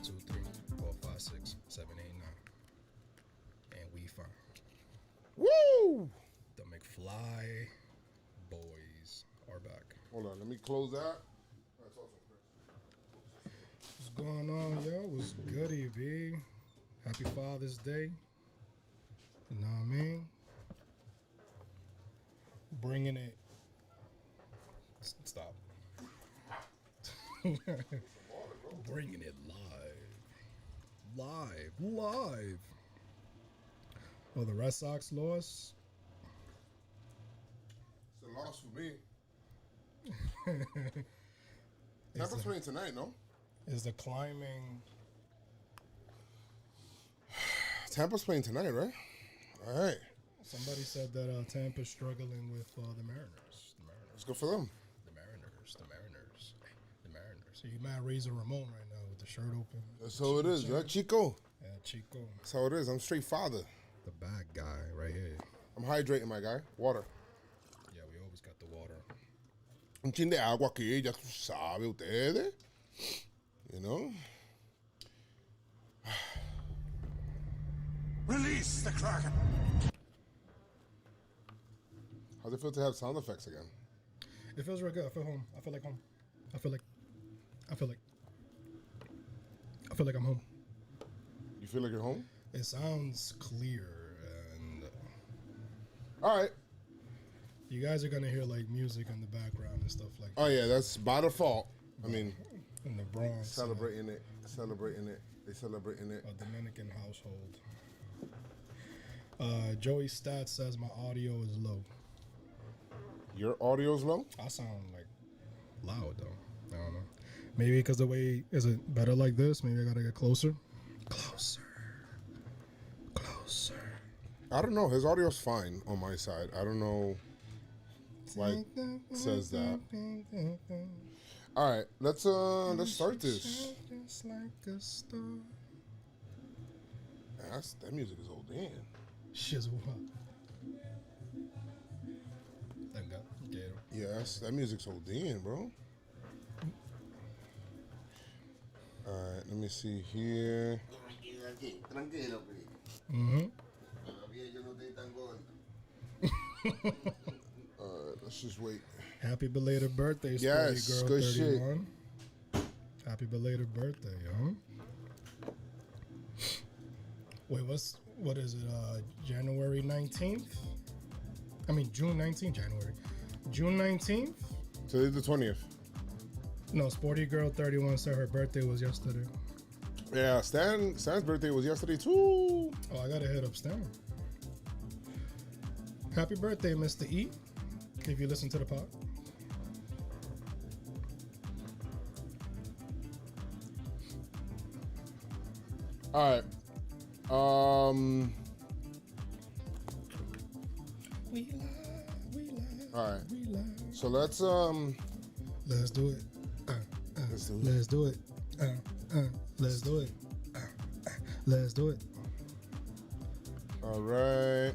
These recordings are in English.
2, 3, 4, 5, 6, 7, 8, 9. And we fine. Woo! The McFly boys are back. Hold on, let me close that. That's awesome, Chris. What's going on, yo? What's goody, B? Happy Father's Day. You know what I mean? Bringing it. Stop. Bringing it live. Oh, the Red Sox lost. It's a loss for me. Tampa's playing tonight, no? Is the climbing? Tampa's playing tonight, right? All right. Somebody said that Tampa's struggling with the Mariners. It's good for them. The Mariners. So you might raise a Ramon right now with the shirt open. That's how it is, right, Chico? Yeah, Chico. That's how it is. I'm straight father. The bad guy right here. I'm hydrating, my guy. Water. Yeah, we always got the water. Un chin de agua aquí, ya tú sabes ustedes. You know? Release the Kraken! How's it feel to have sound effects again? It feels real good. I feel home. I feel like home. I feel like I'm home. You feel like you're home? It sounds clear and All right. you guys are gonna hear like music in the background and stuff like that. Oh, yeah, that's by default. I mean, In the Bronx. celebrating it. They celebrating it. A Dominican household. Joey Stats says my audio is low. Your audio's low? I sound like loud though. I don't know. Maybe because the way, is it better like this? Maybe I gotta get closer. Closer. I don't know. His audio's fine on my side. I don't know why it says that. All right, let's start this. Just like a star. Man, that music is old, damn. Shizzle up. Thank God. Get him. Yes, that music's old, damn, bro. All right, let me see here. All right, let's just wait. Happy belated birthday, Yes, Sporty Girl good shit. 31. Happy belated birthday, yo. Wait, what is it? January 19th? I mean June 19th, January. June 19th? Today's the 20th. No, Sporty Girl 31 said her birthday was yesterday. Yeah, Stan's birthday was yesterday too. Oh, I gotta hit up Stan. Happy birthday, Mr. E. If you listen to the pod. All right. We lie. All right. We lie. So let's do it. let's do it. Let's do it. Let's do it. Let's do it. All right.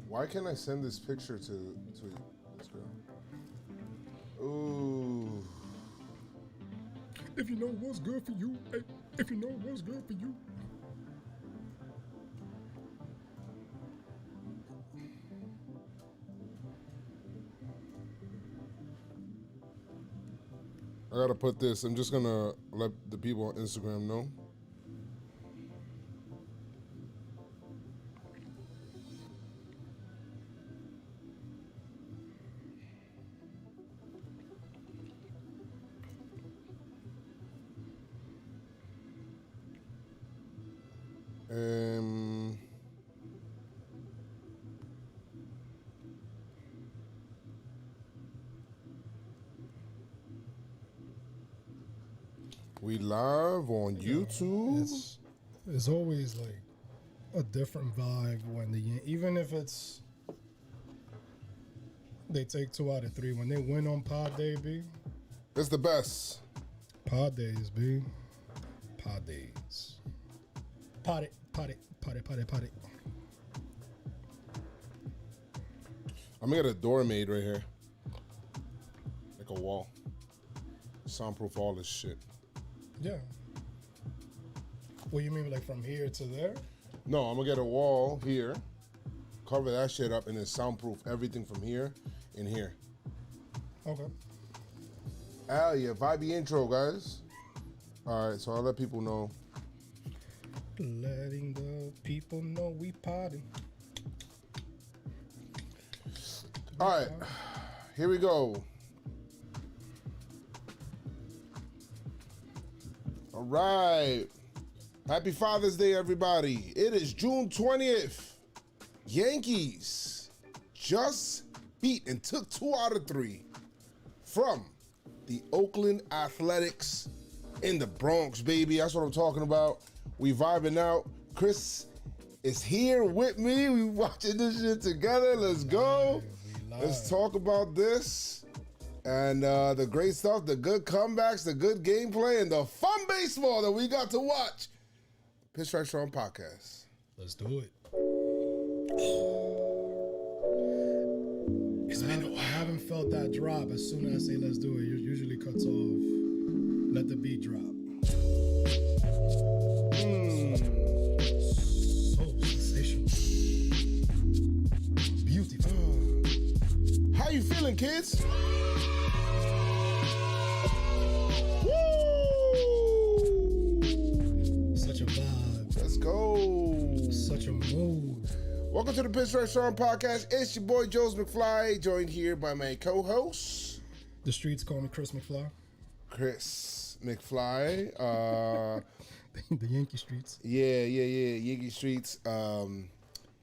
Why can't I send this picture to this girl? Ooh. If you know what's good for you, hey, if you know what's good for you. I gotta put this. I'm just gonna let the people on Instagram know. We live on YouTube. It's always like a different vibe when even if it's they take 2 out of 3 when they win on pod day, B. It's the best. Pod days, B. Pod days. Pod it. I'm gonna get a door made right here. Like a wall. Soundproof all this shit. Yeah. What you mean, like from here to there? No, I'm gonna get a wall here, cover that shit up, and then soundproof everything from here and here. Okay. Yeah, vibey intro, guys. All right, so I'll let people know. Letting the people know we party. All right, here we go. All right. Happy Father's Day, everybody. It is June 20th. Yankees just beat and took 2 out of 3 from the Oakland Athletics in the Bronx, baby. That's what I'm talking about. We vibing out. Chris is here with me. We watching this shit together. Let's go. Let's talk about this. And the great stuff, the good comebacks, the good gameplay, and the fun baseball that we got to watch. Pinstripe Strong podcast. Let's do it. I haven't felt that drop. As soon as I say let's do it, it usually cuts off. Let the beat drop. So sensational. Beautiful. How you feeling, kids? Such a vibe. Let's go. Such a mood. Welcome to the Pinstripe Strong podcast. It's your boy, Joes McFly, joined here by my co-host. The streets call me Chris McFly. Chris McFly. The Yankee streets. Yeah. Yankee streets.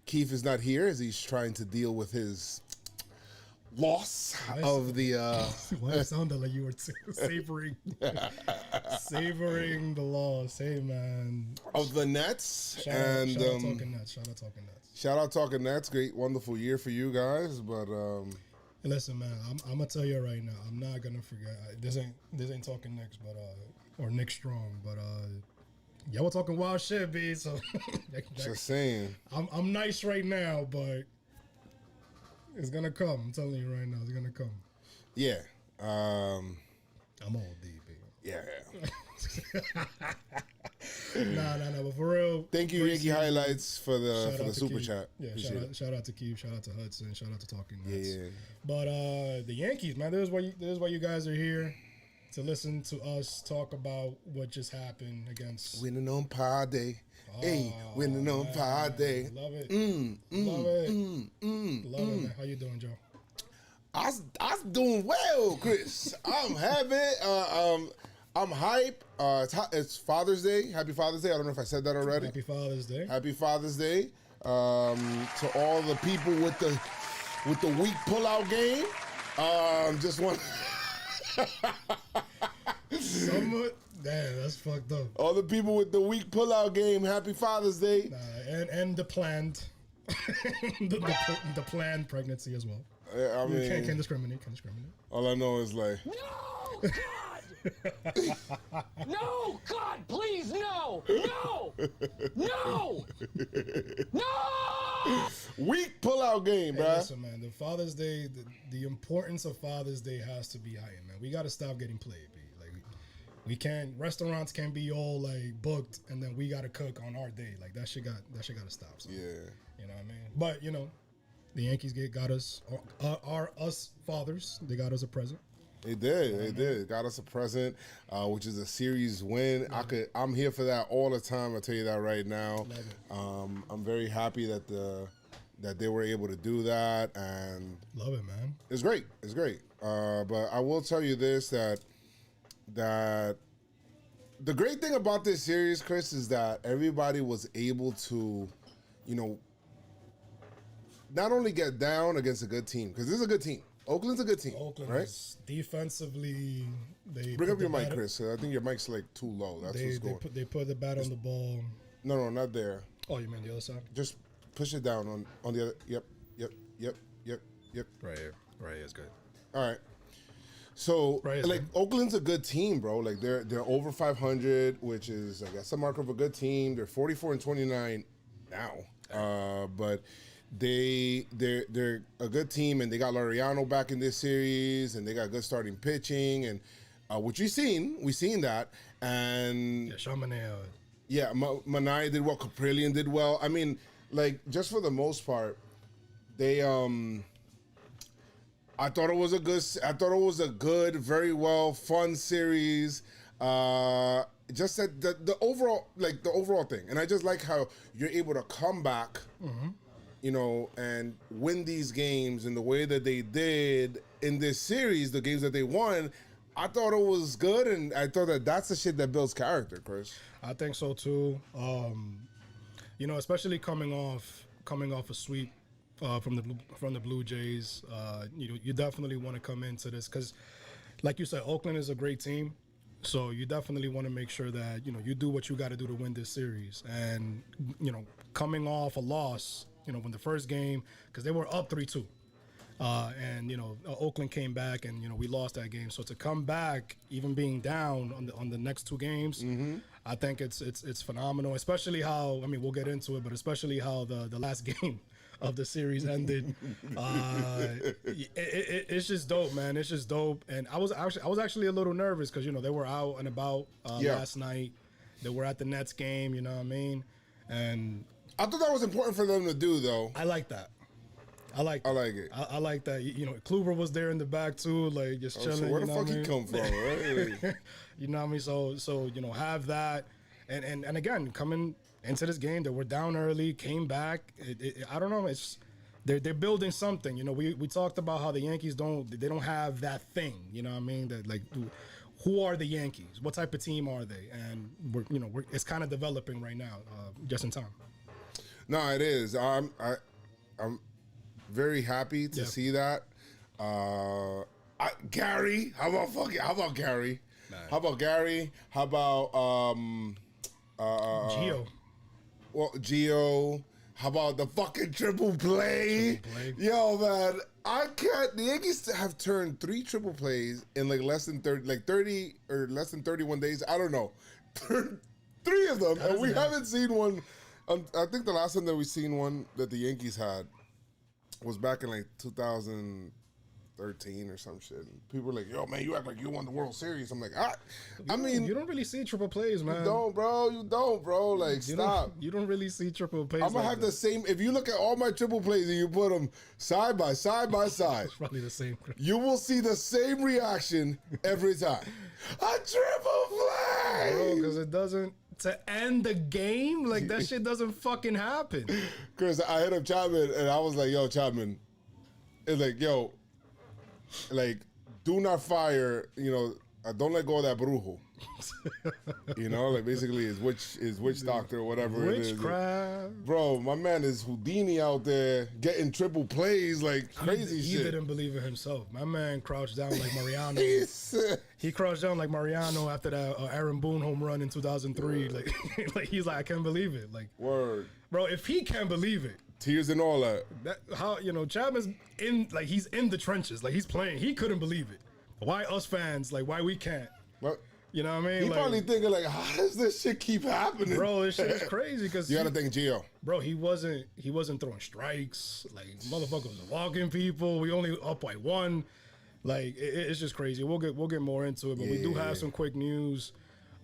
Keith is not here as he's trying to deal with his loss of the... Why it sounded like you were savoring the loss. Hey, man. Of the Nets. Shout out Talking Nets. Shout out Talking Nets. Shout out Talking Nets. Great, wonderful year for you guys. But listen, man, I'm gonna tell you right now. I'm not gonna forget. This ain't Talking Knicks, but or Nick Strong, but y'all were talking wild shit, B. So just saying. I'm nice right now, but it's gonna come. I'm telling you right now, it's gonna come. Yeah. I'm all deep, baby. Yeah. Nah, but for real. Thank you, Yankee Highlights, for the super chat. Yeah, shout out to Keith, shout out to Hudson, shout out to Talking Nets. Yeah. But the Yankees, man, this is why you guys are here, to listen to us talk about what just happened against winning on Umpire Day. Hey, winning on Umpire Day. Love it. Love it, man. How you doing, Joe? I was doing well, Chris. I'm happy. I'm hype. It's Father's Day. Happy Father's Day. I don't know if I said that already. Happy Father's Day. Happy Father's Day. To all the people with the weak pullout game. Just want Somewhat. Damn, that's fucked up. all the people with the weak pullout game. Happy Father's Day. And the planned, the planned pregnancy as well. I mean, can't discriminate. Can't discriminate. All I know is like, No, God! No, God, please, no! No! No! No! weak pullout game, Hey, bruh. listen, man. The Father's Day, the importance of Father's Day has to be heightened, man. We got to stop getting played, B. Like we can't. Restaurants can't be all like booked, and then we got to cook on our day. Like that shit got to stop. So, Yeah. you know what I mean? But the Yankees got us, us fathers. They got us a present. They did. Got us a present, which is a series win. I'm here for that all the time. I'll tell you that right now. I'm very happy that they were able to do that, and Love it, man. it's great. It's great. But I will tell you this, that the great thing about this series, Chris, is that everybody was able to, not only get down against a good team, because this is a good team. Oakland's a good team, Oakland right? is defensively. They Bring put up your the mic, bat- Chris. I think your mic's like too low. That's what's going. They put the bat on the ball. No, not there. Oh, you mean the other side? Just push it down on the other. Yep. Right here. Right here is good. All right. So, Right, like, Oakland's a good team, bro. Like, they're over 500, which is, I guess, a mark of a good team. They're 44-29 now. But they're a good team, and they got Laureano back in this series, and they got good starting pitching, and which we seen that, and Yeah, Chamonix. yeah, Manai did well, Caprillion did well. I mean, like, just for the most part, they I thought it was a good, very well fun series. Just that the overall thing, and I just like how you're able to come back, you know, and win these games in the way that they did in this series, the games that they won. I thought it was good, and I thought that's the shit that builds character, Chris. I think so too. You know, especially coming off a sweep from the Blue Jays. You know, you definitely want to come into this because, like you said, Oakland is a great team. So you definitely want to make sure that, you know, you do what you got to do to win this series. And, you know, coming off a loss, you know, when the first game, because they were up 3-2. And, you know, Oakland came back and, you know, we lost that game. So to come back, even being down on the next two games, I think it's phenomenal, especially how, I mean, we'll get into it, but especially how the last game of the series ended. It's just dope, man. It's just dope. And I was actually a little nervous because, you know, they were out and about last night. They were at the Nets game, you know what I mean? And I thought that was important for them to do, though. I like that. I like it. I like that. You know, Kluber was there in the back too, like just chilling. So where the fuck he come from, right? You know what I mean? So you know, have that, and again, coming into this game, that we're down early, came back. I don't know. It's they're building something. You know, we talked about how the Yankees don't have that thing. You know what I mean? That like, who are the Yankees? What type of team are they? And it's kind of developing right now, just in time. No, it is. I'm very happy to see that. Gary, how about Gary? Nice. How about Gary? How about Gio? Well, Gio. How about the fucking triple play? Yo, man, I can't. The Yankees have turned 3 triple plays in like less than 30 or less than 31 days. I don't know. 3 of them, and we haven't seen one. I think the last time that we seen one that the Yankees had was back in like 2013 or some shit. And people were like, yo, man, you act like you won the World Series. I'm like, I mean. You don't really see triple plays, man. You don't, bro. Like, stop. You don't really see triple plays. I'm going to have the same. If you look at all my triple plays and you put them side by side, it's probably the same. You will see the same reaction every time. A triple play! Bro, because it doesn't. To end the game? Like, that shit doesn't fucking happen. Chris, I hit up Chapman, and I was like, yo, Chapman. It's like, yo, like, do not fire, you know, don't let go of that brujo. You know, like, basically, is witch doctor or whatever it is. Witchcraft. Bro, my man is Houdini out there getting triple plays like crazy shit. He didn't believe it himself. My man crouched down like Mariano. He crouched down like Mariano after that Aaron Boone home run in 2003. Like, like he's like, I can't believe it. Like, word. Bro, if he can't believe it. Tears and all that. How, you know, Chapman's he's in the trenches. Like, he's playing. He couldn't believe it. Why us fans? Like, why we can't? What? You know what I mean? He probably thinking like, how does this shit keep happening? Bro, this shit's crazy because you gotta thank Gio. Bro, he wasn't throwing strikes. Like, motherfucker was walking people. We only up by 1. Like, it's just crazy. We'll get more into it, but we do have some quick news.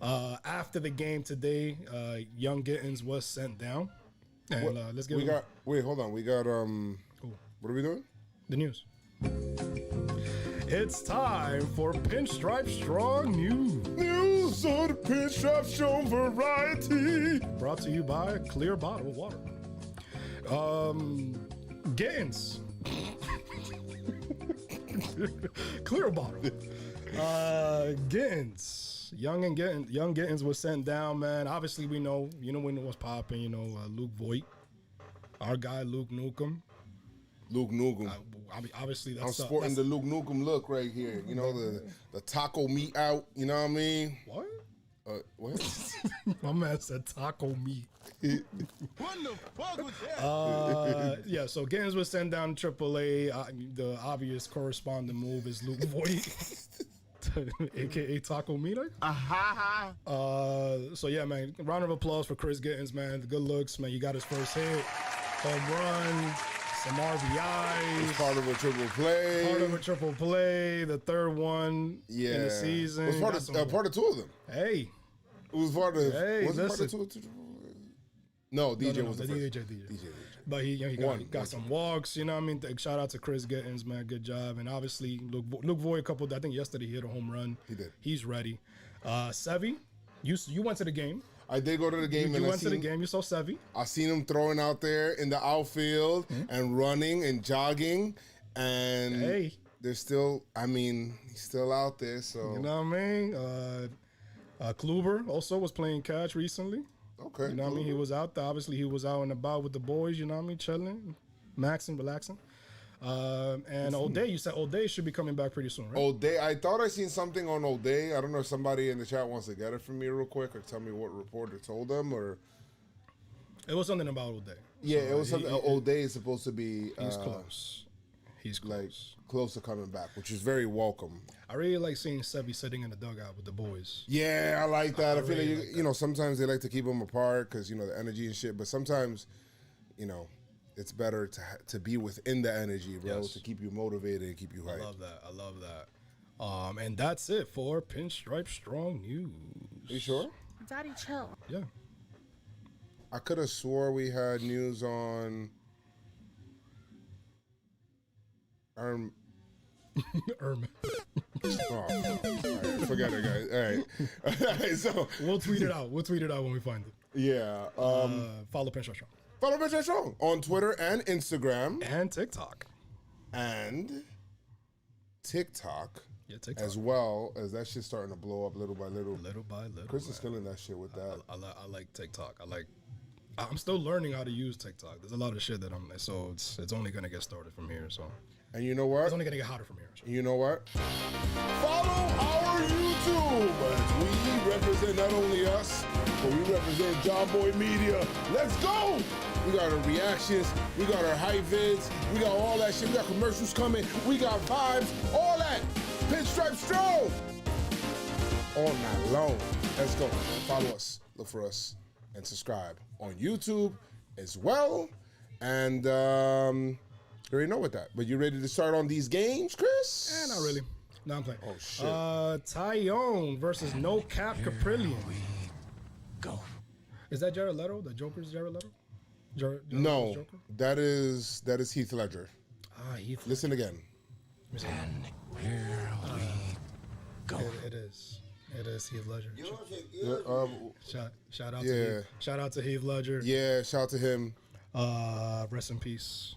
After the game today, Young Gittins was sent down. And let's get hold on. We got what are we doing? The news. It's time for Pinstripe Strong News. News of the Pinstripe Strong variety. Brought to you by Clear Bottle of Water. Gittins. Clear Bottle. Gittins. Young Gittins was sent down, man. Obviously, we know when what's popping. You know, Luke Voigt, our guy Luke Nukem. Obviously, that's I'm sporting the Luke Nukem look right here. You know, the taco meat out. You know what I mean? What? What? My man said taco meat. What the fuck was that? Yeah, so Gittins was sent down to AAA. The obvious corresponding move is Luke Voigt, a.k.a. Taco Meat. So, yeah, man, round of applause for Chris Gittins, man. The good looks, man. He got his first hit. home run, some RBIs. It's part of a triple play. Part of a triple play. The third one in the season. It was part of two of them. Hey. It was part of. Hey, was it part of two? No, DJ was the first. DJ. But he got some walks, you know what I mean? Shout out to Chris Gittins, man. Good job. And obviously, Luke Voigt, I think yesterday he hit a home run. He did. He's ready. Sevy, you went to the game. I did go to the game. You went to the game. You saw Sevy. I seen him throwing out there in the outfield and running and jogging. And there's still, he's still out there. So you know what I mean? Kluber also was playing catch recently. Okay. You know what I mean? He was out there. Obviously, he was out and about with the boys, you know what I mean? Chilling, maxing, relaxing. And O'Day, you said O'Day should be coming back pretty soon, right? O'Day, I thought I seen something on O'Day. I don't know if somebody in the chat wants to get it from me real quick or tell me what reporter told them or. It was something about O'Day. Yeah, it was something. O'Day is supposed to be. He's close. He's close. Like, close to coming back, which is very welcome. I really like seeing Sevy sitting in the dugout with the boys. Yeah, I like that. I feel really like you know, sometimes they like to keep them apart because, you know, the energy and shit. But sometimes, you know, it's better to be within the energy, bro, to keep you motivated and keep you hyped. I love that. And that's it for Pinstripe Strong News. You sure? Daddy, chill. Yeah. I could have swore we had news on... Erm. Oh, all right, forget it, guys. All right. So we'll tweet it out. We'll tweet it out when we find it. Yeah. Follow Pinstripe Strong. Follow Pinstripe Strong on Twitter and Instagram and TikTok. And TikTok. Yeah, TikTok. As well as that shit's starting to blow up little by little. Little by little. Chris is killing that shit with that. I like TikTok. I'm still learning how to use TikTok. There's a lot of shit that so it's only gonna get started from here. So. And you know what? It's only gonna get hotter from here. So. You know what? Follow our YouTube as we represent not only us, but we represent JomboyMedia. Let's go! We got our reactions, we got our hype vids, we got all that shit. We got commercials coming, we got vibes, all that. Pinstripe Strong. All night long. Let's go. Follow us, look for us, and subscribe on YouTube as well. And you already know what that. But you ready to start on these games, Chris? Not really. No, I'm playing. Oh, shit. Tyone versus No Cap Caprillion. Go. Is that Jared Leto? The Joker's Jared Leto? No, Joker? that is Heath Ledger. Heath Ledger. Listen again. And here we go. It is Heath Ledger. Shout out to Heath Ledger. Yeah, shout out to him. Rest in peace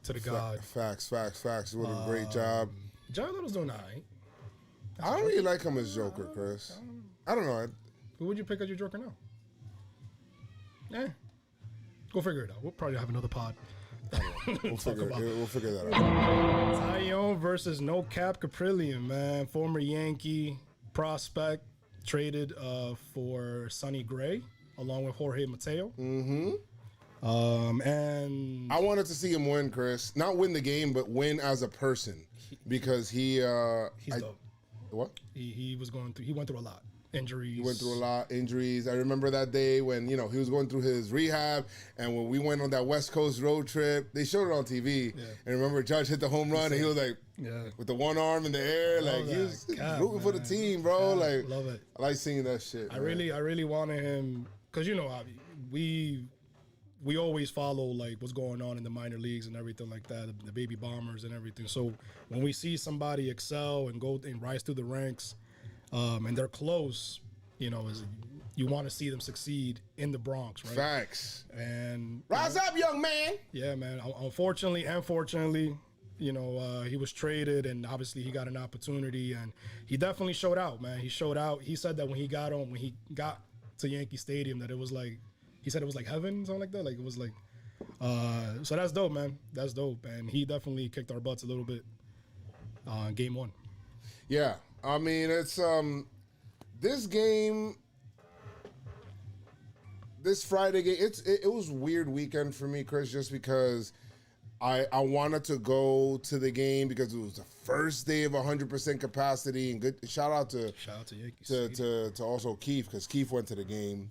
to the god. Facts. What a great job. Jared Leto's doing all right. I don't really like him as Joker, Chris. I don't know. Who would you pick as your Joker now? Go figure it out. We'll probably have another pod. We'll figure that out. Tyone versus No Cap Caprillion, man. Former Yankee prospect traded for Sonny Gray along with Jorge Mateo. Mm-hmm. And I wanted to see him win, Chris. Not win the game, but win as a person, because he's dope. What? He went through a lot. Injuries. He went through a lot, injuries. I remember that day when, you know, he was going through his rehab, and when we went on that West Coast road trip, they showed it on TV. Yeah. And remember, Judge hit the home run, and he was like, with the one arm in the air, like he was rooting for the team, bro. Like, love it. I like seeing that shit. I really wanted him, because you know, we always follow like what's going on in the minor leagues and everything like that, the baby bombers and everything. So when we see somebody excel and go and rise through the ranks, and they're close, you know, you want to see them succeed in the Bronx, right? Facts. And rise up, young man. Yeah, man. Unfortunately and fortunately, you know, he was traded, and obviously he got an opportunity, and he definitely showed out, man. He showed out. He said that when he got to Yankee Stadium, that it was like, he said it was like heaven, something like that. Like it was like, so that's dope, man. That's dope, and he definitely kicked our butts a little bit. Game 1. Yeah. I mean, it's this game, this Friday game. It was a weird weekend for me, Chris, just because I wanted to go to the game because it was the first day of 100% capacity, and good shout out to Yankees to also Keith, because Keith went to the game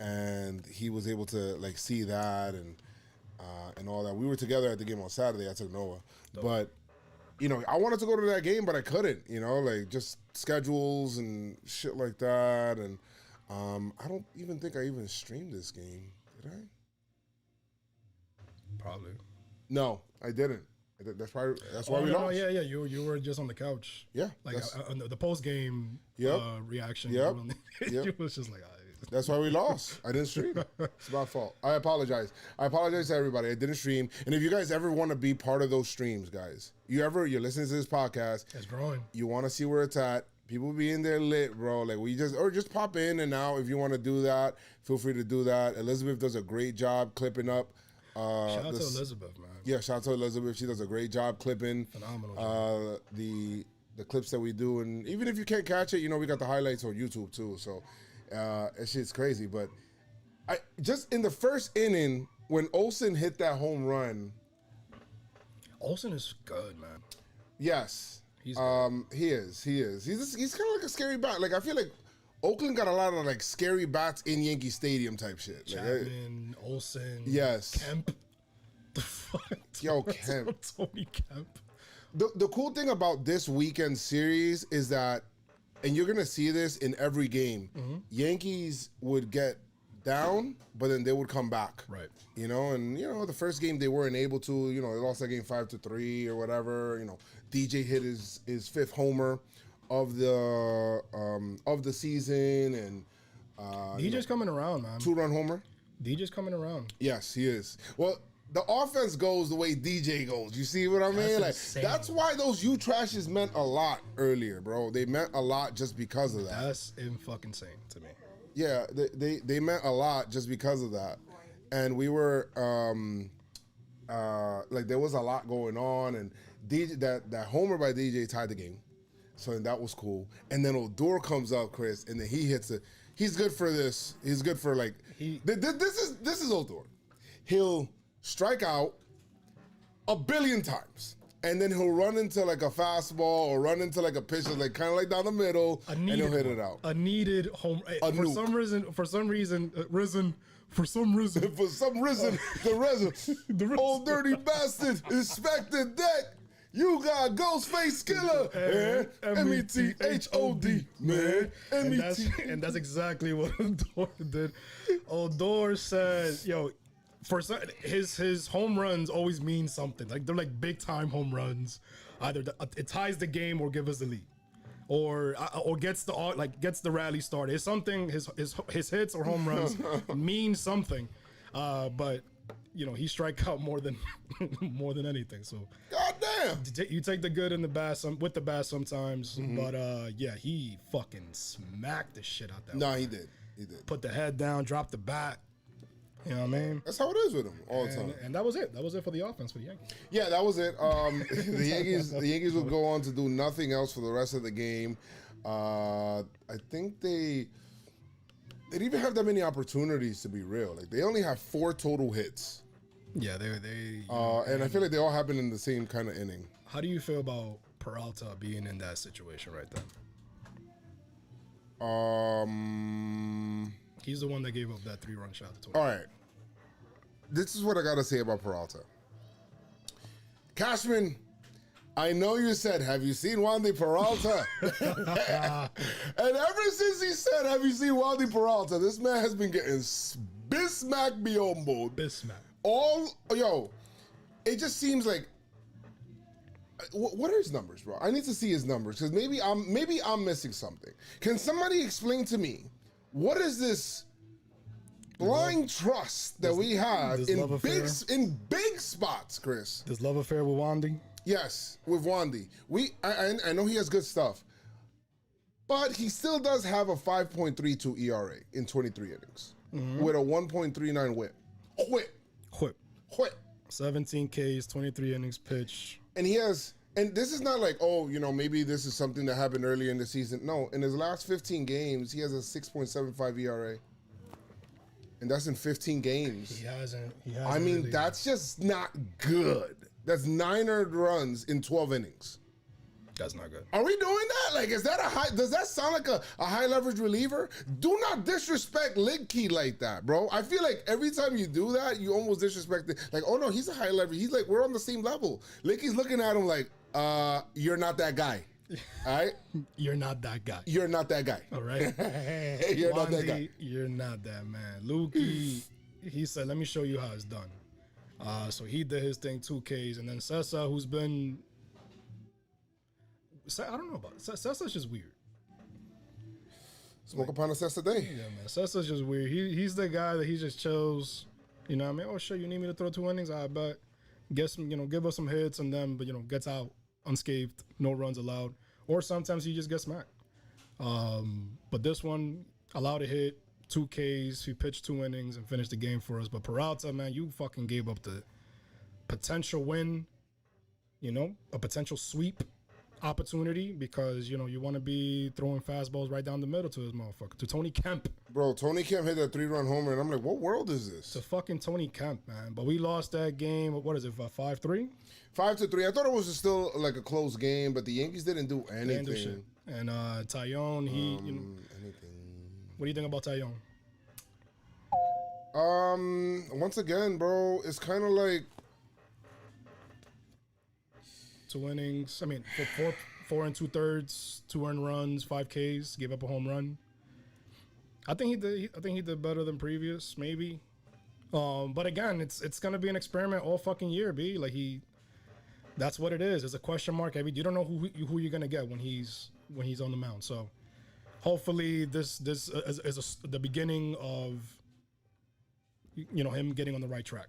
and he was able to like see that, and and all that. We were together at the game on Saturday. I took Noah. But, you know, I wanted to go to that game, but I couldn't, you know, like just schedules and shit like that. And I don't even think I even streamed this game. Did I? Probably. No, I didn't. That's why we lost. Yeah. You were just on the couch. Yeah. Like on the post game reaction. Yep. You was just like, that's why we lost. I didn't stream. It's my fault. I apologize. I apologize to everybody. I didn't stream. And if you guys ever want to be part of those streams, guys, you're listening to this podcast. It's growing. You want to see where it's at. People be in there lit, bro. Like just pop in and out. If you want to do that, feel free to do that. Elizabeth does a great job clipping up. Shout out to Elizabeth, man. Yeah, shout out to Elizabeth. She does a great job clipping. Phenomenal job. The clips that we do. And even if you can't catch it, you know, we got the highlights on YouTube too. So that shit's crazy. But I just in the first inning, when Olsen hit that home run. Olsen is good, man. Yes. He's good. He is. He's kind of like a scary bat. Like I feel like Oakland got a lot of like scary bats in Yankee Stadium type shit. Chapman, Olsen, yes. Kemp. The fuck? Yo, Kemp. Tony Kemp. The cool thing about this weekend series is that, and you're gonna see this in every game, Yankees would get down, but then they would come back. Right. You know, and you know, the first game they weren't able to, you know, they lost that game 5-3 or whatever. You know, DJ hit his fifth homer of the season, and DJ's coming around, man. 2-run homer. DJ's coming around. Yes, he is. Well, the offense goes the way DJ goes. You see what I mean? Like insane. That's why those U trashes meant a lot earlier, bro. They meant a lot just because of that. That's fucking insane to me. Yeah, they meant a lot just because of that. And we were like there was a lot going on, and DJ that homer by DJ tied the game. So that was cool. And then Odor comes up, Chris, and then he hits it. He's good for this. He's good for like this is Odor. He'll strike out a billion times, and then he'll run into like a fastball or run into like a pitch that's like kind of like down the middle, and he'll hit it out. A needed home. For some reason, the old dirty bastard, Inspector Deck. You got Ghostface Killer, and METHOD, man. And that's exactly what Odor did. Odor said, "Yo, his home runs always mean something. Like they're like big time home runs. Either it ties the game or give us the lead, or gets the rally started. It's something. His hits or home runs mean something, but." You know, he strike out more than anything. So, goddamn, you take the good and the bad with the bad sometimes. But yeah, he fucking smacked the shit out that. No, he did. Put the head down, dropped the bat. You know what I mean? That's how it is with him all the time. And that was it. That was it for the offense for the Yankees. Yeah, that was it. The Yankees would go on to do nothing else for the rest of the game. I think they didn't even have that many opportunities, to be real. Like they only have 4 total hits. Yeah, they. And I feel like they all happened in the same kind of inning. How do you feel about Peralta being in that situation right there? He's the one that gave up that 3-run shot to 20. All right. This is what I got to say about Peralta. Cashman, I know you said, have you seen Wandy Peralta? And ever since he said, have you seen Wandy Peralta, this man has been getting Bismack Biombo. Bismack. It just seems like, what are his numbers, bro? I need to see his numbers because maybe I'm missing something. Can somebody explain to me what is this blind trust that we have in big spots, Chris? This love affair with Wandy? Yes, with Wandy. I know he has good stuff, but he still does have a 5.32 ERA in 23 innings with a 1.39 whip. Whip. 17 Ks, 23 innings pitched. And and this is not like, maybe this is something that happened earlier in the season. No, in his last 15 games, he has a 6.75 ERA. And that's in 15 games. He hasn't I mean, really. That's just not good. That's 9 earned runs in 12 innings. That's not good. Are we doing that? Like, is that a high? Does that sound like a high leverage reliever? Do not disrespect Licky like that, bro. I feel like every time you do that, you almost disrespect it. Like, oh no, he's a high leverage. He's like, we're on the same level. Licky's looking at him like, you're not that guy. All right? You're not that guy. You're not that guy. All right? You're not that guy. You're not that man. Lukey, he said, let me show you how it's done. So he did his thing, 2Ks, and then Sessa, who's been, I don't know about it. Sessa's just weird. Smoke upon a Sessa day. Yeah, man. Sessa's just weird. He's the guy that he just chills. You know what I mean? Oh, sure, you need me to throw 2 innings? I bet. Get some, give us some hits and then, but, gets out unscathed, no runs allowed. Or sometimes he just gets smacked. But this one, allowed a hit, 2 Ks. He pitched 2 innings and finished the game for us. But Peralta, man, you fucking gave up the potential win, a potential sweep opportunity because, you want to be throwing fastballs right down the middle to this motherfucker, to Tony Kemp. Bro, Tony Kemp hit that 3-run homer, and I'm like, what world is this? To fucking Tony Kemp, man. But we lost that game, what is it, 5-3? 5-3. I thought it was still like a close game, but the Yankees didn't do anything. They didn't do shit. And Tyone, anything. What do you think about Tyone? Once again, bro, it's kind of like 2 innings. I mean, for 4 2/3, 2 earned runs, 5 Ks, gave up a home run. I think he did better than previous, maybe. But again, it's gonna be an experiment all fucking year, B. Like that's what it is. It's a question mark. You don't know who you're gonna get when he's on the mound. So hopefully this is the beginning of him getting on the right track.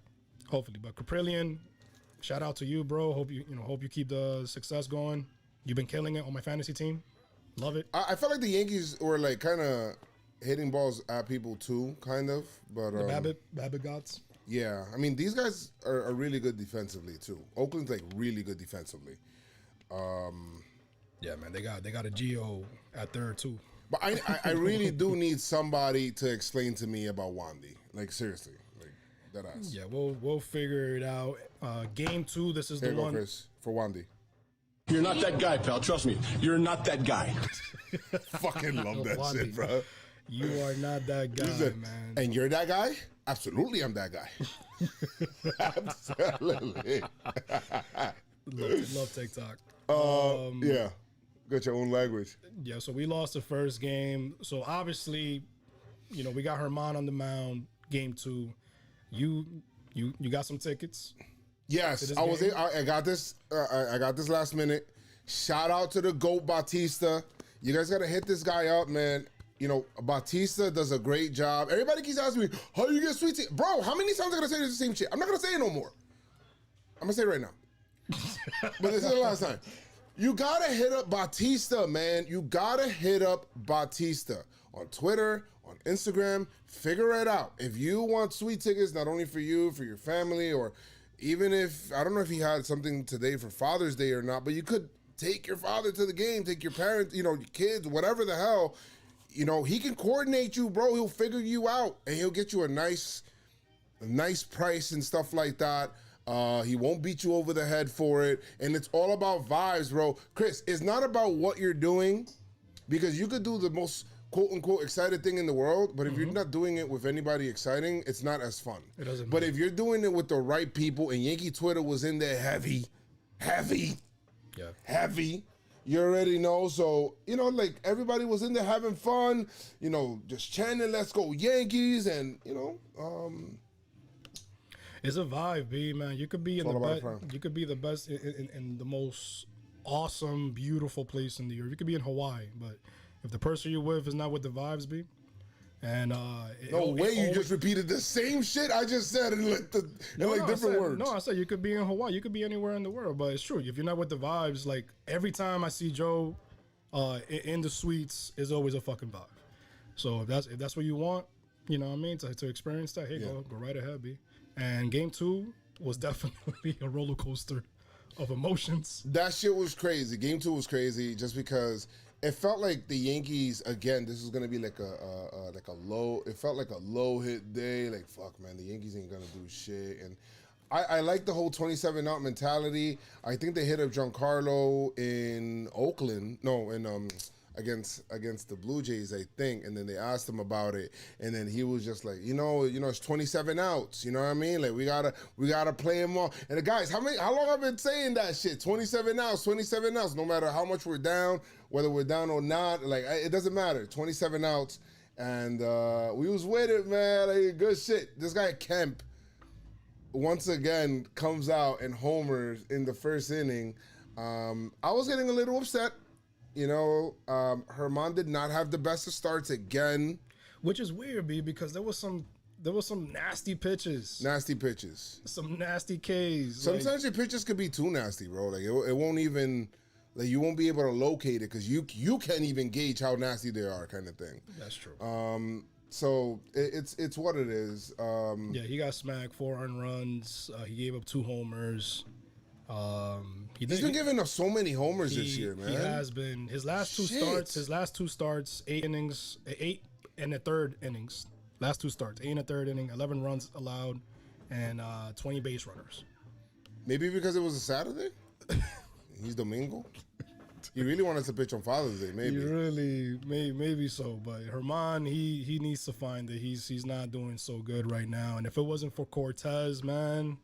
Hopefully, but Caprillion, shout out to you, bro. Hope you keep the success going. You've been killing it on my fantasy team. Love it. I felt like the Yankees were like kind of hitting balls at people too, kind of. But the Babbitt gods. Yeah, I mean these guys are really good defensively too. Oakland's like really good defensively. Yeah, man, they got a Geo at third too. But I really do need somebody to explain to me about Wandy. Like seriously, like that ass. Yeah, we'll figure it out. Game 2, this is Here the you one. go, Chris, for Wandy. You're not that guy, pal. Trust me. You're not that guy. Fucking love that Wandy. shit, bro. You are not that guy, Listen, man. And you're that guy? Absolutely, I'm that guy. Absolutely. love TikTok. Yeah. Got your own language. Yeah, so we lost the first game. So obviously, we got Herman on the mound. Game 2, you got some tickets. Yes, I got this. I got this last minute. Shout out to the GOAT Bautista. You guys gotta hit this guy up, man. Bautista does a great job. Everybody keeps asking me, how do you get sweet tea? Bro, how many times am I gonna say the same shit? I'm not gonna say it no more. I'm gonna say it right now. But this is the last time. You gotta hit up Bautista, man. You gotta hit up Bautista on Twitter, on Instagram. Figure it out. If you want sweet tickets, not only for you, for your family, or even if, I don't know if he had something today for Father's Day or not, but you could take your father to the game, take your parents, your kids, whatever the hell. He can coordinate you, bro. He'll figure you out, and he'll get you a nice price and stuff like that. He won't beat you over the head for it, and it's all about vibes, bro. Chris, it's not about what you're doing, because you could do the most quote-unquote excited thing in the world, but if you're not doing it with anybody exciting, it's not as fun. It doesn't But matter. if you're doing it with the right people, and Yankee Twitter was in there heavy, you already know. So, like everybody was in there having fun, just chanting, let's go Yankees, and, It's a vibe, B, man. You could be in all the about best. fun. You could be the best in the most awesome, beautiful place in the earth. You could be in Hawaii, but if the person you're with is not with the vibes, B, and no way you just repeated the same shit I just said in different words. No, I said you could be in Hawaii. You could be anywhere in the world, but it's true. If you're not with the vibes, like every time I see Joe in the suites, is always a fucking vibe. So if that's what you want, you know what I mean, to experience that, hey, go right ahead, B. And game 2 was definitely a roller coaster of emotions. That shit was crazy. Game 2 was crazy just because it felt like the Yankees, again, this was gonna be like a low. It felt like a low hit day. Like fuck, man, the Yankees ain't gonna do shit. And I like the whole 27 out mentality. I think they hit up Giancarlo in Oakland. No, in against the Blue Jays, I think. And then they asked him about it, and then he was just like, it's 27 outs. You know what I mean? Like we gotta play him all. And the guys, how long I've been saying that shit? 27 outs. No matter how much we're down, whether we're down or not, like it doesn't matter. 27 outs, and we was with it, man. Like, good shit. This guy Kemp once again comes out and homers in the first inning. I was getting a little upset. Herman did not have the best of starts again, which is weird, B, because there was some nasty pitches. Some nasty Ks. Sometimes your pitches could be too nasty, bro. Like it won't even, like you won't be able to locate it because you can't even gauge how nasty they are, kind of thing. That's true. So it's what it is. Yeah, he got smacked 4 earned runs. He gave up 2 homers. He's been giving up so many homers this year, man. He has been. His last two starts, 8 innings, 8 and a third innings. Last 2 starts, 8 and a third inning, 11 runs allowed, and 20 base runners. Maybe because it was a Saturday. He's Domingo. He really wanted to pitch on Father's Day, maybe. He really, maybe so. But Herman, he needs to find that he's not doing so good right now. And if it wasn't for Cortez, man,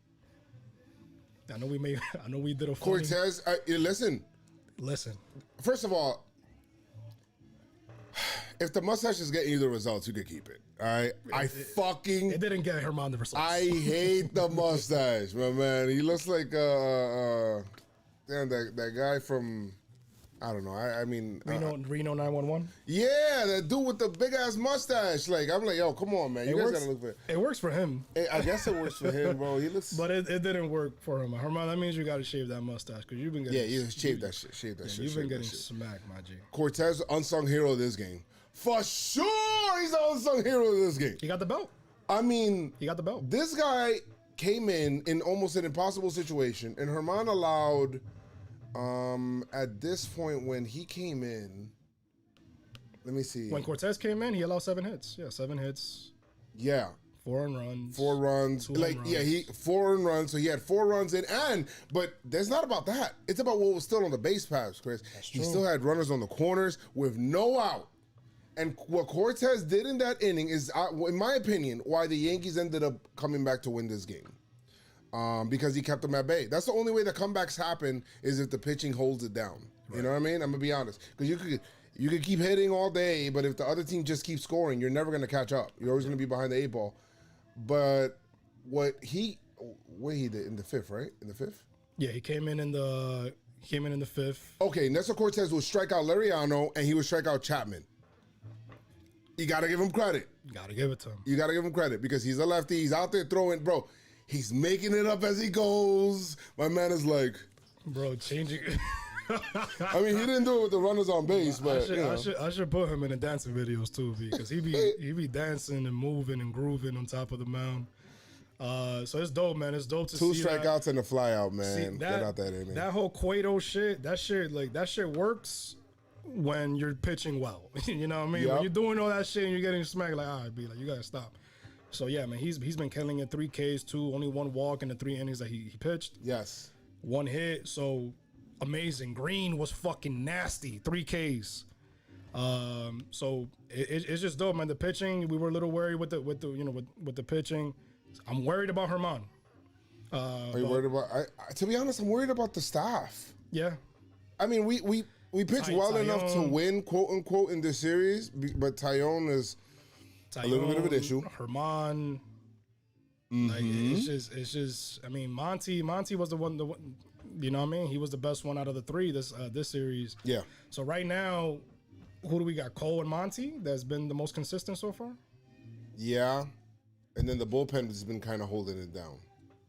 I know we did a funny. Cortez, listen. First of all, if the mustache is getting you the results, you could keep it. All right, it didn't get Herman the results. I hate the mustache, my man. He looks like damn that guy from. I don't know. I mean, Reno 911. Yeah, that dude with the big ass mustache. Like, I'm like, yo, come on, man. You guys gotta look for it. It works for him. I guess it works for him, bro. He looks. But it didn't work for him. Herman, that means you got to shave that mustache because you've been getting. Yeah, you shave that shit. Shave that shit. You've been getting smacked, my G. Cortez, unsung hero of this game, for sure. He's the unsung hero of this game. He got the belt. I mean, he got the belt. This guy came in almost an impossible situation, and Herman allowed. At this point when he came in, let me see. When Cortez came in, he allowed 7 hits. Yeah, 7 hits. Yeah. 4 earned runs. 4 runs. Like, runs. Yeah, 4 earned runs. So he had 4 runs in, but that's not about that. It's about what was still on the base paths, Chris. That's true. He still had runners on the corners with no out. And what Cortez did in that inning is, in my opinion, why the Yankees ended up coming back to win this game. Because he kept them at bay. That's the only way the comebacks happen is if the pitching holds it down. Right. You know what I mean? I'm gonna be honest. Because you could keep hitting all day, but if the other team just keeps scoring, you're never gonna catch up. You're always gonna be behind the 8 ball. But what he did in the 5th, right? In the 5th? Yeah, he came in the 5th. Okay, Nestor Cortez would strike out Liriano and he would strike out Chapman. You gotta give him credit. You gotta give it to him. You gotta give him credit because he's a lefty. He's out there throwing, bro. He's making it up as he goes. My man is like, bro, changing. I mean, he didn't do it with the runners on base, but I should put him in the dancing videos too, because he be dancing and moving and grooving on top of the mound. So it's dope, man. It's dope to see 2 strikeouts and a fly out, man. See, Get out that inning. That whole Cueto shit, that shit works when you're pitching well. You know what I mean? Yep. When you're doing all that shit and you're getting smacked, like, all right, be like, you gotta stop. So yeah, man, he's been killing it. 3 Ks, only 1 walk in the 3 innings that he pitched. Yes. 1 hit, so amazing. Green was fucking nasty. 3 Ks. So it's just dope, man. The pitching, we were a little worried with the pitching. I'm worried about Herman. Are you worried about? To be honest, I'm worried about the staff. Yeah. I mean, we pitched well enough to win, quote unquote, in this series, but Tyone is. A little bit of an issue. Herman, like it's just. I mean, Monty was the one. You know what I mean? He was the best one out of the 3 this series. Yeah. So right now, who do we got? Cole and Monty. That's been the most consistent so far. Yeah, and then the bullpen has been kind of holding it down.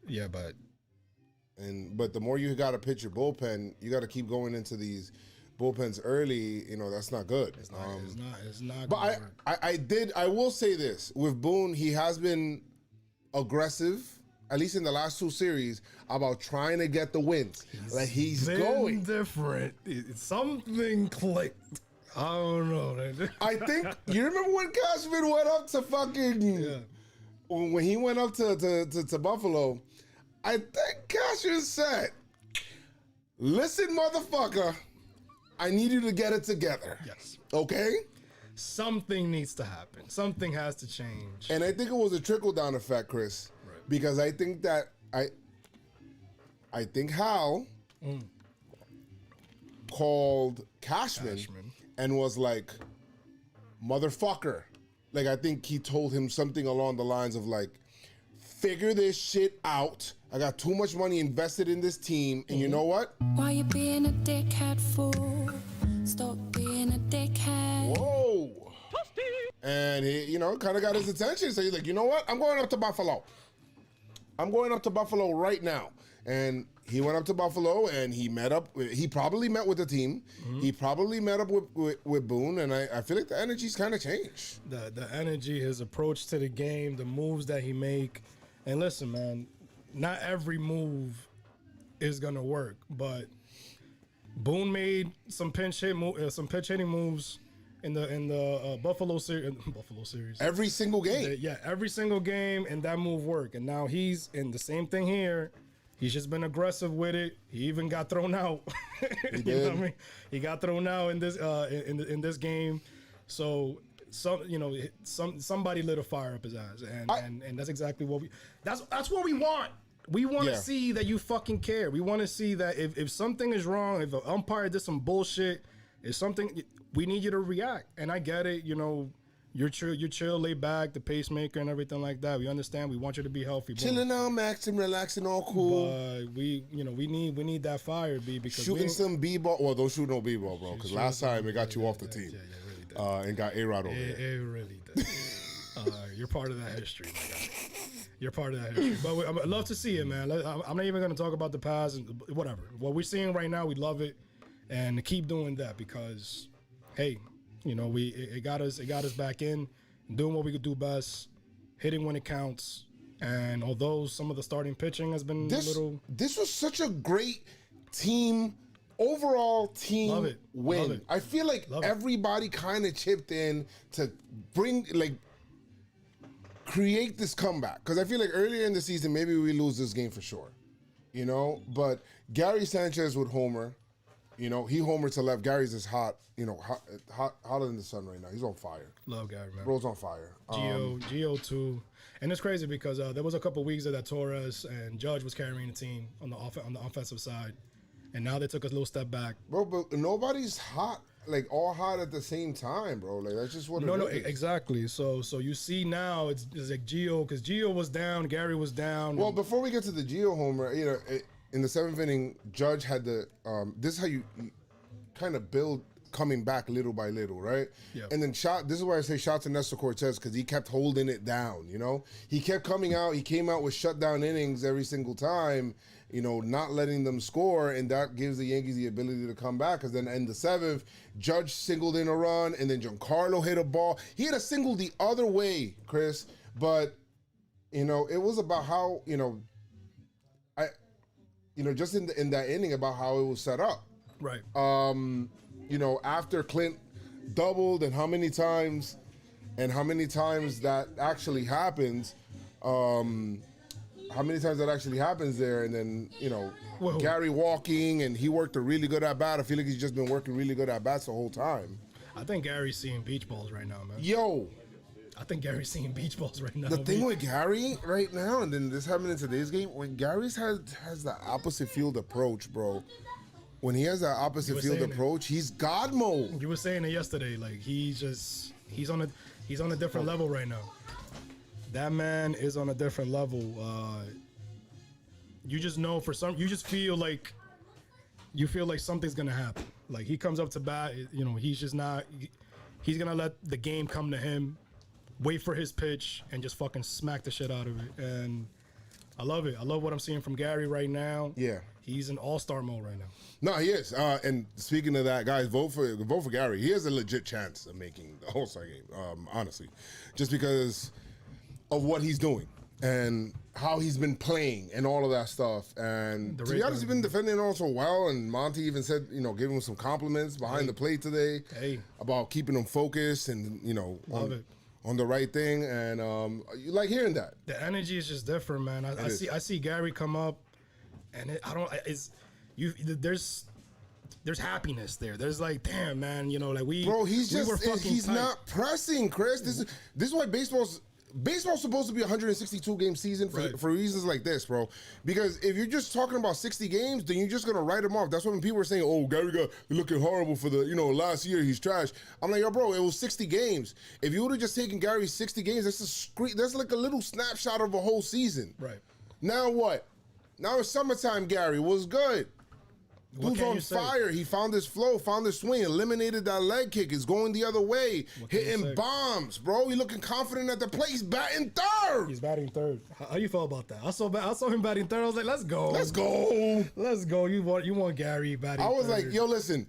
Yeah, but the more you got to pitch your bullpen, you got to keep going into these bullpens early, that's not good. It's not. But I will say this with Boone, he has been aggressive, at least in the last 2 series, about trying to get the wins. He's going different. Something clicked. I don't know. I think you remember when Cashman went up to fucking when he went up to Buffalo. I think Cashman said, listen, motherfucker, I need you to get it together. Yes. Okay? Something needs to happen. Something has to change. And I think it was a trickle-down effect, Chris. Right. Because I think that I think Hal called Cashman and was like, motherfucker. Like, I think he told him something along the lines of like, figure this shit out. I got too much money invested in this team, and you know what? Why you being a dickhead fool? Stop being a dickhead. Whoa. And he, you know, kind of got his attention. So he's like, you know what? I'm going up to Buffalo. I'm going up to Buffalo right now. And he went up to Buffalo and he met up. He probably met with the team. He probably met up with Boone. And I feel like the energy's kind of changed. The energy, his approach to the game, the moves that he make. And listen, man, not every move is gonna work, but Boone made some pitch hitting moves in the Buffalo series. Every single game. Yeah, every single game, and that move worked. And now he's in the same thing here. He's just been aggressive with it. He even got thrown out. He did. You know what I mean? He got thrown out in this in this game. So somebody lit a fire up his ass, and that's exactly what that's what we want. We want to see that you fucking care. We want to see that if something is wrong, if an umpire did some bullshit, if something, we need you to react. And I get it, you know, you're chill, laid back, the pacemaker and everything like that. We understand. We want you to be healthy. Chilling out, maxing, relaxing, all cool. But we need that fire, B, because shooting some b-ball. Well, don't shoot no b-ball, bro, because last time it got you off the team. Yeah, it really did. And got A-Rod over there. It really did. You're part of that history, my guy. You're part of that history. But I'd love to see it, man. I'm not even going to talk about the past and whatever. What we're seeing right now, we love it, and keep doing that because, hey, you know, it got us back in, doing what we could do best, hitting when it counts. And although some of the starting pitching has been this was such a great team. Overall team win. Love it. I feel like everybody kind of chipped in to create this comeback. Because I feel like earlier in the season, maybe we lose this game for sure. You know? But Gary Sanchez would homer. You know, he homered to left. Gary's is hot. You know, hotter than the sun right now. He's on fire. Love Gary, man. Bro's on fire. Gio too. And it's crazy because there was a couple weeks that Torres and Judge was carrying the team on the offensive side. And now they took a little step back. Bro, but nobody's hot, like all hot at the same time, bro. Like that's just what it is. No, exactly. So you see now it's like Gio, because Gio was down, Gary was down. Well, before we get to the Gio homer, you know, in the seventh inning, Judge had the this is how you kind of build coming back little by little, right? Yeah. And then this is why I say shout to Nestor Cortez, because he kept holding it down, you know? He kept coming out, he came out with shutdown innings every single time, you know, not letting them score, and that gives the Yankees the ability to come back, because then in the seventh, Judge singled in a run, and then Giancarlo hit a ball. He had a single the other way, Chris, but, you know, it was about how, you know, just in that inning about how it was set up. Right. You know, after Clint doubled and how many times that actually happens, there, and then, you know, Gary walking, and he worked a really good at-bat. I feel like he's just been working really good at-bats the whole time. I think Gary's seeing beach balls right now, man. Yo. I think Gary's seeing beach balls right now. The thing with Gary right now, and then this happened in today's game, when Gary has the opposite field approach, bro, when he has that opposite field approach, he's God mode. You were saying it yesterday, like he's on a different level right now. That man is on a different level. You just know you just feel like something's gonna happen. Like he comes up to bat, you know, he's gonna let the game come to him, wait for his pitch, and just fucking smack the shit out of it. And I love it. I love what I'm seeing from Gary right now. Yeah. He's in all-star mode right now. No, he is. And speaking of that, guys, vote for Gary. He has a legit chance of making the All-Star game, honestly. Just because of what he's doing and how he's been playing and all of that stuff. And to be honest, he's been defending also well. And Monty even said, you know, gave him some compliments behind the plate today about keeping him focused and, you know, on the right thing, and you like hearing that. The energy is just different, man. I see Gary come up, and there's happiness there. There's like, damn, man, you know, like he's not pressing, Chris. This is why baseball's supposed to be a 162 game season for reasons like this, bro. Because if you're just talking about 60 games, then you're just gonna write him off. That's when people are saying, "Oh, Gary got looking horrible for the last year. He's trash." I'm like, yo, bro, it was 60 games. If you would have just taken Gary's 60 games, that's like a little snapshot of a whole season. Right. Now what? Now it's summertime. Gary was good. Dude's on fire. He found his flow, found his swing, eliminated that leg kick. Is going the other way, hitting bombs, bro. He looking confident at the plate. He's batting third. He's batting third. How you felt about that? I saw him batting third. I was like, let's go. Let's go. Let's go. You want Gary batting third. I was like, yo, listen.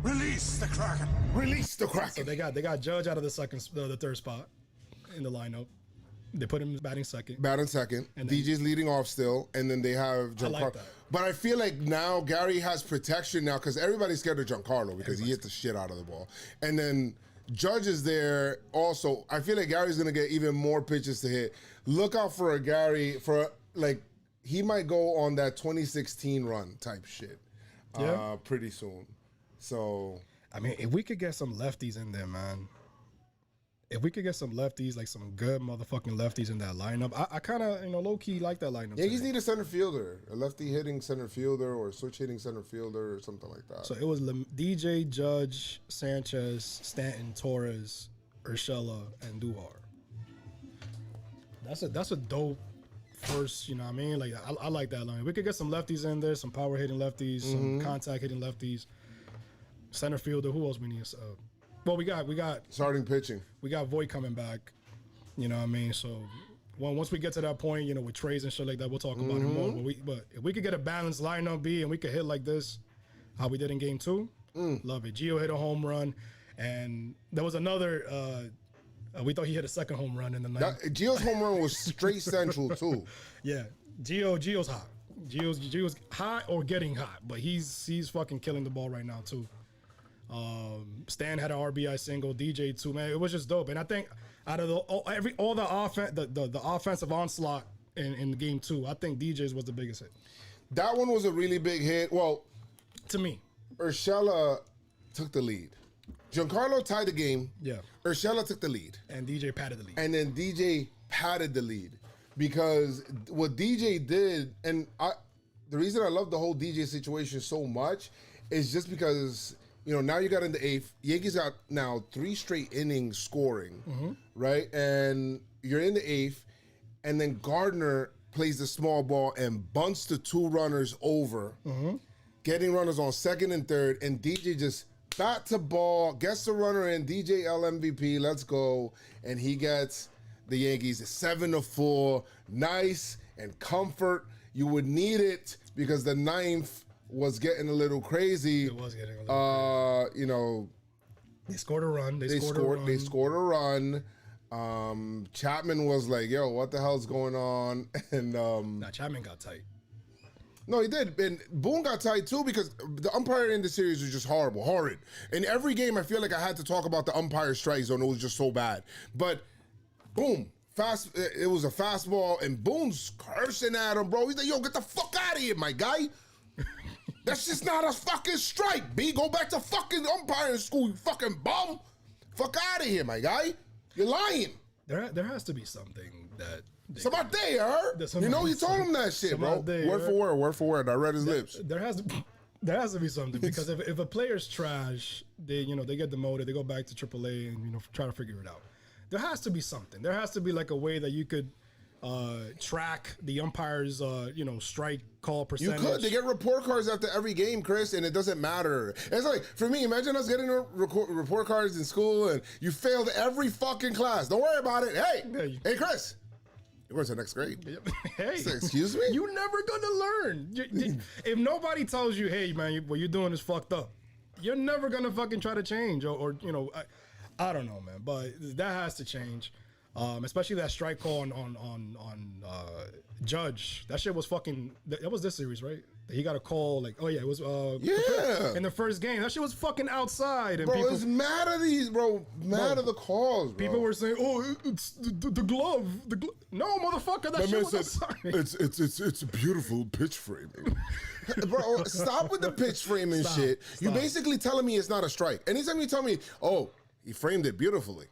Release the Kraken. Release the Kraken. So they got Judge out of the third spot in the lineup. They put him batting second. Batting second. And DJ's leading off still, and then they have Giancarlo. I like that. But I feel like now Gary has protection now because everybody's scared of Giancarlo because he hit the shit out of the ball. And then Judge is there also. I feel like Gary's going to get even more pitches to hit. Look out for a Gary, he might go on that 2016 run type shit pretty soon. So. I mean, if we could get some lefties in there, man. If we could get some lefties, like some good motherfucking lefties in that lineup, I kind of, low-key like that lineup. Yeah, you need a center fielder, a lefty hitting center fielder or a switch hitting center fielder or something like that. So it was DJ, Judge, Sanchez, Stanton, Torres, Urshela, and Duhar. That's a dope first, you know what I mean? Like, I like that line. We could get some lefties in there, some power hitting lefties, some contact hitting lefties. Center fielder, who else we need? Well, we got starting pitching. We got Voit coming back. You know what I mean? So once we get to that point, with trades and shit like that, we'll talk about it more. But if we could get a balanced lineup B and we could hit like this, how we did in game 2, love it. Gio hit a home run, and there was another. We thought he hit a second home run in the night. Gio's home run was straight central too. Yeah, Gio's hot. Gio's hot or getting hot, but he's fucking killing the ball right now too. Stan had an RBI single, DJ too, man. It was just dope, and I think out of all the offense, the offensive onslaught in game 2, I think DJ's was the biggest hit. That one was a really big hit. Well, to me, Urshela took the lead. Giancarlo tied the game. Yeah. Urshela took the lead, and DJ patted the lead. And then DJ patted the lead because what DJ did, and the reason I love the whole DJ situation so much is just because. Now you got in the 8th. Yankees got now 3 straight innings scoring, right? And you're in the 8th, and then Gardner plays the small ball and bunts the 2 runners over, getting runners on second and third, and DJ just bat to ball, gets the runner in, DJ L MVP, let's go, and he gets the Yankees 7-4, nice and comfort. You would need it because the 9th was getting a little crazy. It was getting a little crazy. They scored a run. They scored a run. Chapman was like, yo, what the hell's going on? And Chapman got tight. No, he did. And Boone got tight too because the umpire in the series was just horrid. In every game, I feel like I had to talk about the umpire strike zone. It was just so bad. But boom. It was a fastball, and Boone's cursing at him, bro. He's like, yo, get the fuck out of here, my guy. That's just not a fucking strike, B. Go back to fucking umpiring school, you fucking bum. Fuck out of here, my guy. You're lying. There has to be something that... Somebody there. You told him that shit, bro. Word for word. I read his lips. There has to be something because if a player's trash, they get demoted, they go back to AAA and try to figure it out. There has to be something. There has to be like a way that you could track the umpire's strike call percentage. You could. They get report cards after every game, Chris, and it doesn't matter. It's like, for me, imagine us getting report cards in school and you failed every fucking class. Don't worry about it. Hey, Chris. You're going to the next grade. Hey. Excuse me? You're never going to learn. If nobody tells you, hey, man, what you're doing is fucked up, you're never going to fucking try to change or I don't know, man, but that has to change. Especially that strike call on Judge. That shit was fucking. That was this series, right? He got a call like, oh yeah, it was in the first game. That shit was fucking outside. And Bro, people, it's mad at these, bro. Mad at the calls, bro. people were saying, oh, it's the glove. No, motherfucker, that shit was outside. It's a beautiful pitch framing. Bro, stop with the pitch framing shit. You're basically telling me it's not a strike. Anytime you tell me, oh, he framed it beautifully,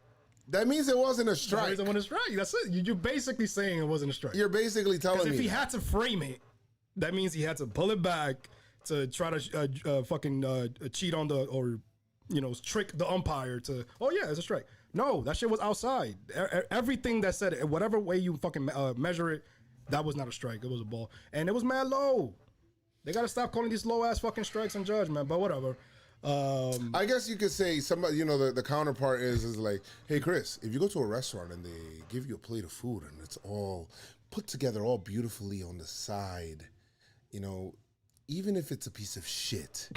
that means it wasn't a strike. It wasn't a strike. That's it. You're basically saying it wasn't a strike. You're basically telling me. If he had to frame it, that means he had to pull it back to try to fucking cheat on or trick the umpire to, oh yeah, it's a strike. No, that shit was outside. Everything that said it, whatever way you fucking measure it, that was not a strike. It was a ball. And it was mad low. They got to stop calling these low ass fucking strikes on Judge, man. But whatever. I guess you could say somebody, the counterpart is like, hey, Chris, if you go to a restaurant and they give you a plate of food and it's all put together all beautifully on the side, even if it's a piece of shit,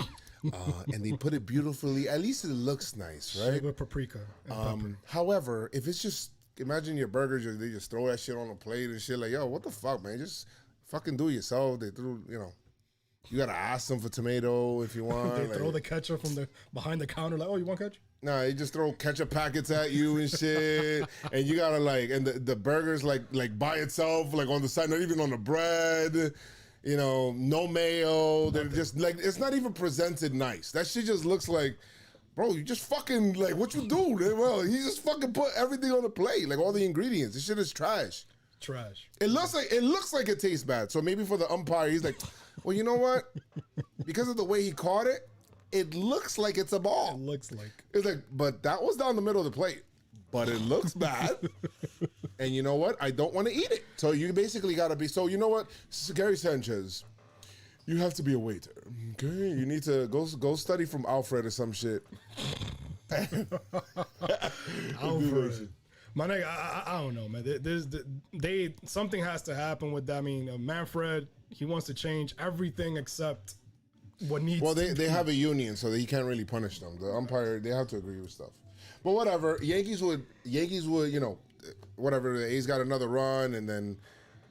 and they put it beautifully, at least it looks nice, right? With paprika. However, if it's just, imagine your burgers, they just throw that shit on a plate and shit like, yo, what the fuck, man? Just fucking do it yourself. They threw, you gotta ask them for tomato if you want. They throw the ketchup from behind the counter, like, oh, you want ketchup? Nah, they just throw ketchup packets at you and shit, and you gotta and the burgers like by itself, like on the side, not even on the bread, no mayo. They're just like, it's not even presented nice. That shit just looks like, bro, you just fucking like what you do. Well, he just fucking put everything on the plate, like all the ingredients. This shit is trash. Trash. It looks like it tastes bad. So maybe for the umpire, he's like, well, you know what? Because of the way he caught it, it looks like it's a ball. It looks like. It's like, but that was down the middle of the plate. But it looks bad. And you know what? I don't want to eat it. So you basically got to be, so you know what? Gary Sanchez, you have to be a waiter. Okay? You need to go study from Alfred or some shit. Alfred. My nigga, I don't know, man. Something has to happen with that. I mean, Manfred, he wants to change everything except what needs. Well, they have a union, so he can't really punish them. The umpire, they have to agree with stuff. But whatever, Yankees would, whatever. The A's got another run, and then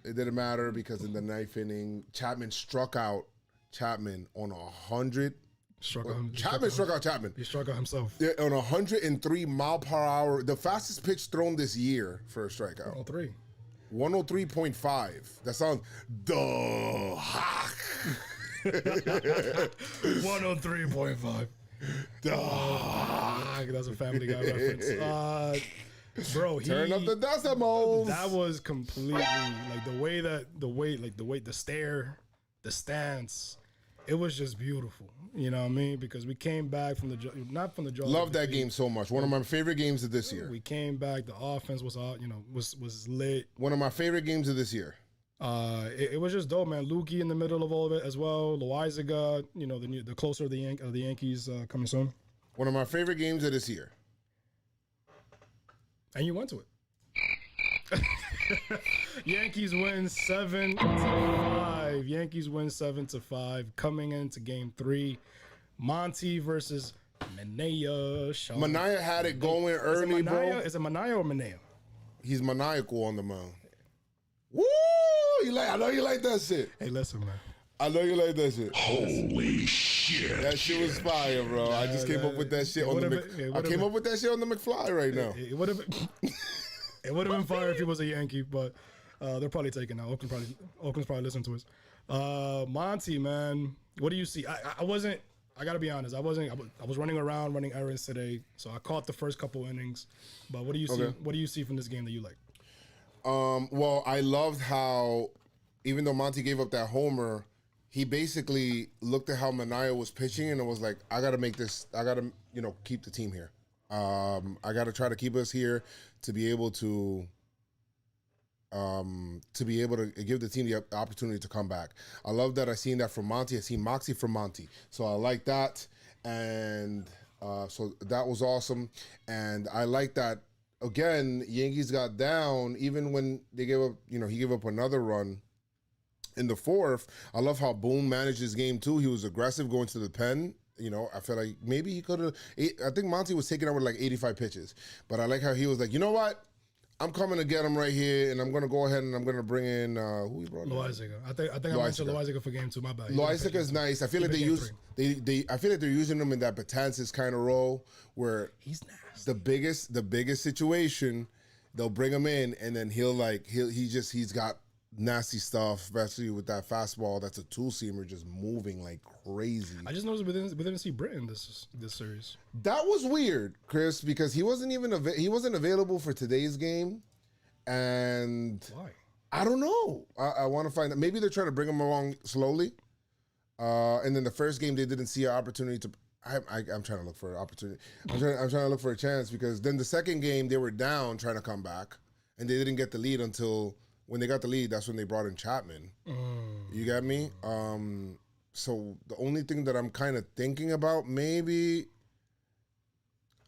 it didn't matter because in the ninth inning, Chapman struck out Chapman on 100. Chapman struck out Chapman. He struck out himself. Yeah, on 103 mile per hour, the fastest pitch thrown this year for a strikeout. 103. 103.5. That sounds duh. 103.5. That's a Family Guy reference. Bro, turn up the decimals. That was completely like the stare, the stance. It was just beautiful. You know what I mean? Because we came back from not from the draw. Love that game so much. One of my favorite games of this year. We came back. The offense was was lit. One of my favorite games of this year. It was just dope, man. Lukey in the middle of all of it as well. Loizaga, the closer of the Yankees coming soon. One of my favorite games of this year. And you went to it. Yankees win 7-5. Yankees win 7-5. Coming into Game 3, Monty versus Manea. Manea had it going early, bro. Is it Manea or Manea? He's maniacal on the mound. Woo! I know you like that shit. Hey, listen, man. I know you like that shit. Holy shit. That shit was fire, bro. I just came up with that shit on the I came up with that shit on the McFly right now. It would have been it would have been fire if he was a Yankee, but they're probably taking out. Oakland's probably listening to us. Monty, man, what do you see? I gotta be honest. I was running around, running errands today, so I caught the first couple innings. But what do you see? What do you see from this game that you like? Well, I loved how, even though Monty gave up that homer, he basically looked at how Manea was pitching and it was like, I got to make this, I got to, keep the team here. I got to try to keep us here to be able to give the team the opportunity to come back. I love that. I seen that from Monty. I seen Moxie from Monty. So I like that. And so that was awesome. And I like that, again, Yankees got down even when they gave up, he gave up another run in the fourth. I love how Boone managed his game too. He was aggressive going to the pen. I feel like maybe he could have. I think Monty was taking out with like 85 pitches, but I like how he was like, you know what? I'm coming to get him right here, and I'm gonna go ahead and I'm gonna bring in who we brought in? Loizaga. I think I mentioned Loizaga for game 2. My bad. Loizaga is nice. I feel like I feel like they're using him in that Betances kind of role where he's nasty. The biggest situation, they'll bring him in, and then he's got nasty stuff, especially with that fastball. That's a two-seamer just moving like crazy. I just noticed we didn't see Britton this series. That was weird, Chris, because he wasn't available for today's game, and why? I don't know. I want to find out. Maybe they're trying to bring him along slowly, and then the first game they didn't see an opportunity to. I'm trying to look for an opportunity. I'm trying to look for a chance because then the second game they were down trying to come back, and they didn't get the lead until. When they got the lead, that's when they brought in Chapman. You got me? So the only thing that I'm kind of thinking about, maybe,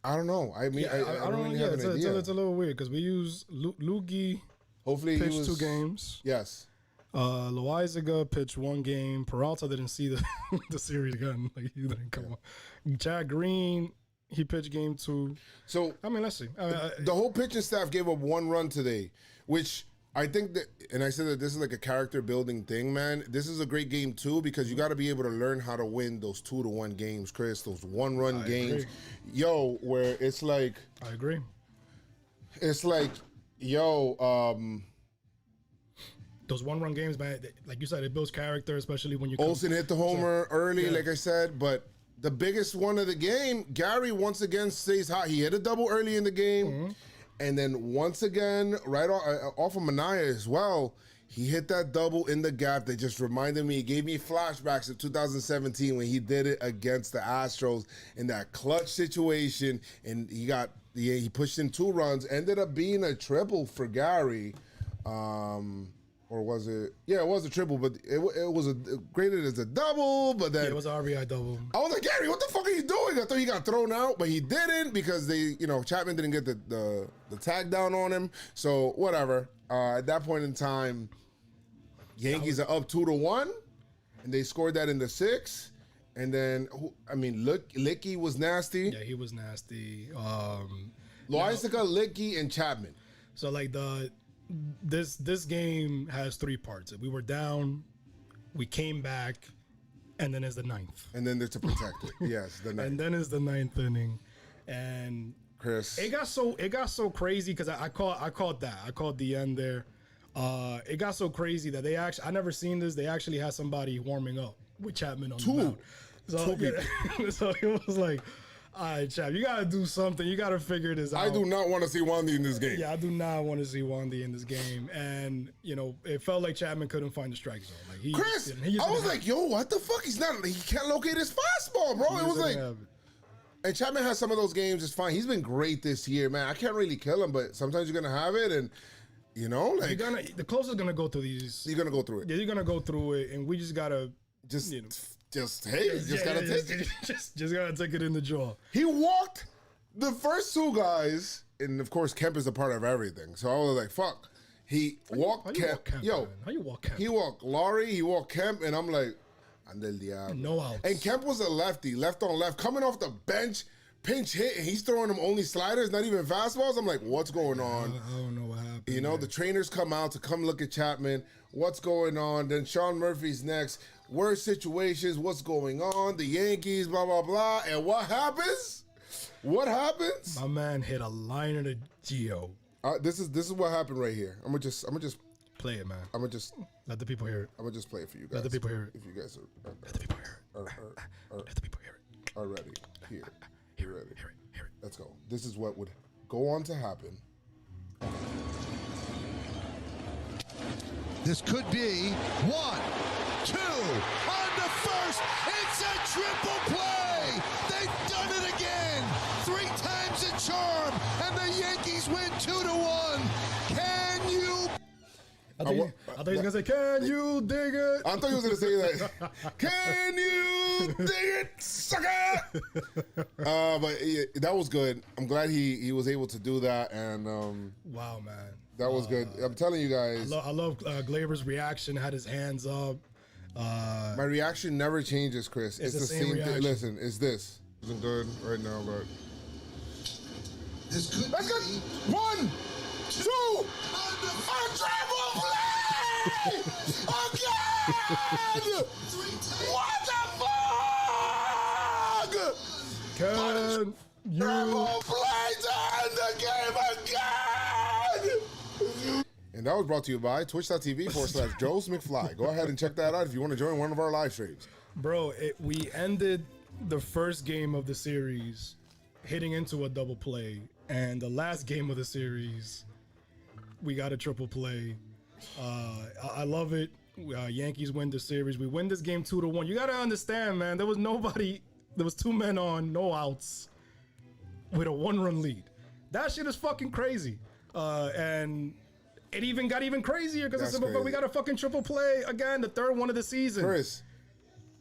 I don't know. I mean, I don't really have an idea. It's a little weird because we use Loogie. Hopefully pitched he was 2 games. Yes. Loizaga pitched 1 game. Peralta didn't see the the series again. Like he didn't come on. Chad Green, he pitched game 2. So I mean, let's see. The whole pitching staff gave up 1 run today, which. I think that, and I said that this is like a character building thing, man. This is a great game too because you got to be able to learn how to win those 2-1 games, Chris. Those 1-run games, agree. Where it's like. I agree. It's like, those 1-run games, man. Like you said, it builds character, especially when you. Olsen hit the homer early, like I said, but the biggest one of the game, Gary once again stays hot. He hit a double early in the game. Mm-hmm. And then once again, right off of Mania as well, he hit that double in the gap that just reminded me, it gave me flashbacks of 2017 when he did it against the Astros in that clutch situation. And he pushed in 2 runs, ended up being a triple for Gary. Or was it? Yeah, it was a triple, but it was graded as a double. But then it was an RBI double. I was like, Gary, what the fuck are you doing? I thought he got thrown out, but he didn't because Chapman didn't get the tag down on him. So whatever. At that point in time, Yankees are up 2-1, and they scored that in the 6th. And then Licky was nasty. Yeah, he was nasty. Loizaga, Licky, and Chapman. So like this game has 3 parts. We were down, we came back, and then it's the 9th. And then there's to protect it. Yes, the 9th. And then it's the 9th inning. And Chris, it got so crazy because I called the end there. It got so crazy that I never seen this. They actually had somebody warming up with Chapman on the mound. So it was like, all right, Chap, you got to do something. You got to figure this out. I do not want to see Wandy in this game. Yeah, I do not want to see Wandy in this game. And, it felt like Chapman couldn't find the strike zone. Like Chris, I was like, yo, what the fuck? He can't locate his fastball, bro. It was like, and Chapman has some of those games. It's fine. He's been great this year, man. I can't really kill him, but sometimes you're going to have it. And, the closer's going to go through these. You're going to go through it. Yeah, you're going to go through it. And we just got to just gotta take it. Just gotta take it in the jaw. He walked the first 2 guys, and of course Kemp is a part of everything. So I was like, "Fuck." He walked Kemp. How you walk Kemp? He walked Laurie. He walked Kemp, and I'm like, "Ande el diablo." No outs. And Kemp was a lefty, left on left, coming off the bench, pinch hit, and he's throwing them only sliders, not even fastballs. I'm like, "What's going on?" I don't know what happened. The trainers come out to come look at Chapman. What's going on? Then Sean Murphy's next. Worst situations, what's going on? The Yankees, blah, blah, blah. And what happens? What happens? My man hit a liner to Gio. This is what happened right here. I'm gonna just play it, man. I'm gonna just let the people hear it. I'm gonna just play it for you guys. Let the people hear it. If you guys are let the people hear it. Let the people hear it. Are ready. Here. Hear ready. Hear it. Let's go. This is what would go on to happen. This could be 1, 2, on the first. It's a triple play. They've done it again. 3 times a charm, and the Yankees win 2-1. Can you? I thought he was gonna say, "Can you dig it?" I thought he was gonna say that. Can you dig it, sucker? But that was good. I'm glad he was able to do that, and wow, man. That was good. I'm telling you guys. I love Glaber's reaction. Had his hands up. My reaction never changes, Chris. It's the same thing. Listen, it's this. Isn't good right now, but this could that's be good. 1, 2, two, a triple play! Again! What the fuck? Can you? Triple play to end the game again! And that was brought to you by twitch.tv/Joes McFly. Go ahead and check that out if you want to join one of our live streams. Bro, we ended the first game of the series hitting into a double play, and the last game of the series, we got a triple play. I love it. Yankees win the series. We win this game 2-1. You gotta understand, man. There was nobody. There was 2 men on, no outs, with a 1-run lead. That shit is fucking crazy. And it even got even crazier because we got a fucking triple play again, the 3rd one of the season. Chris,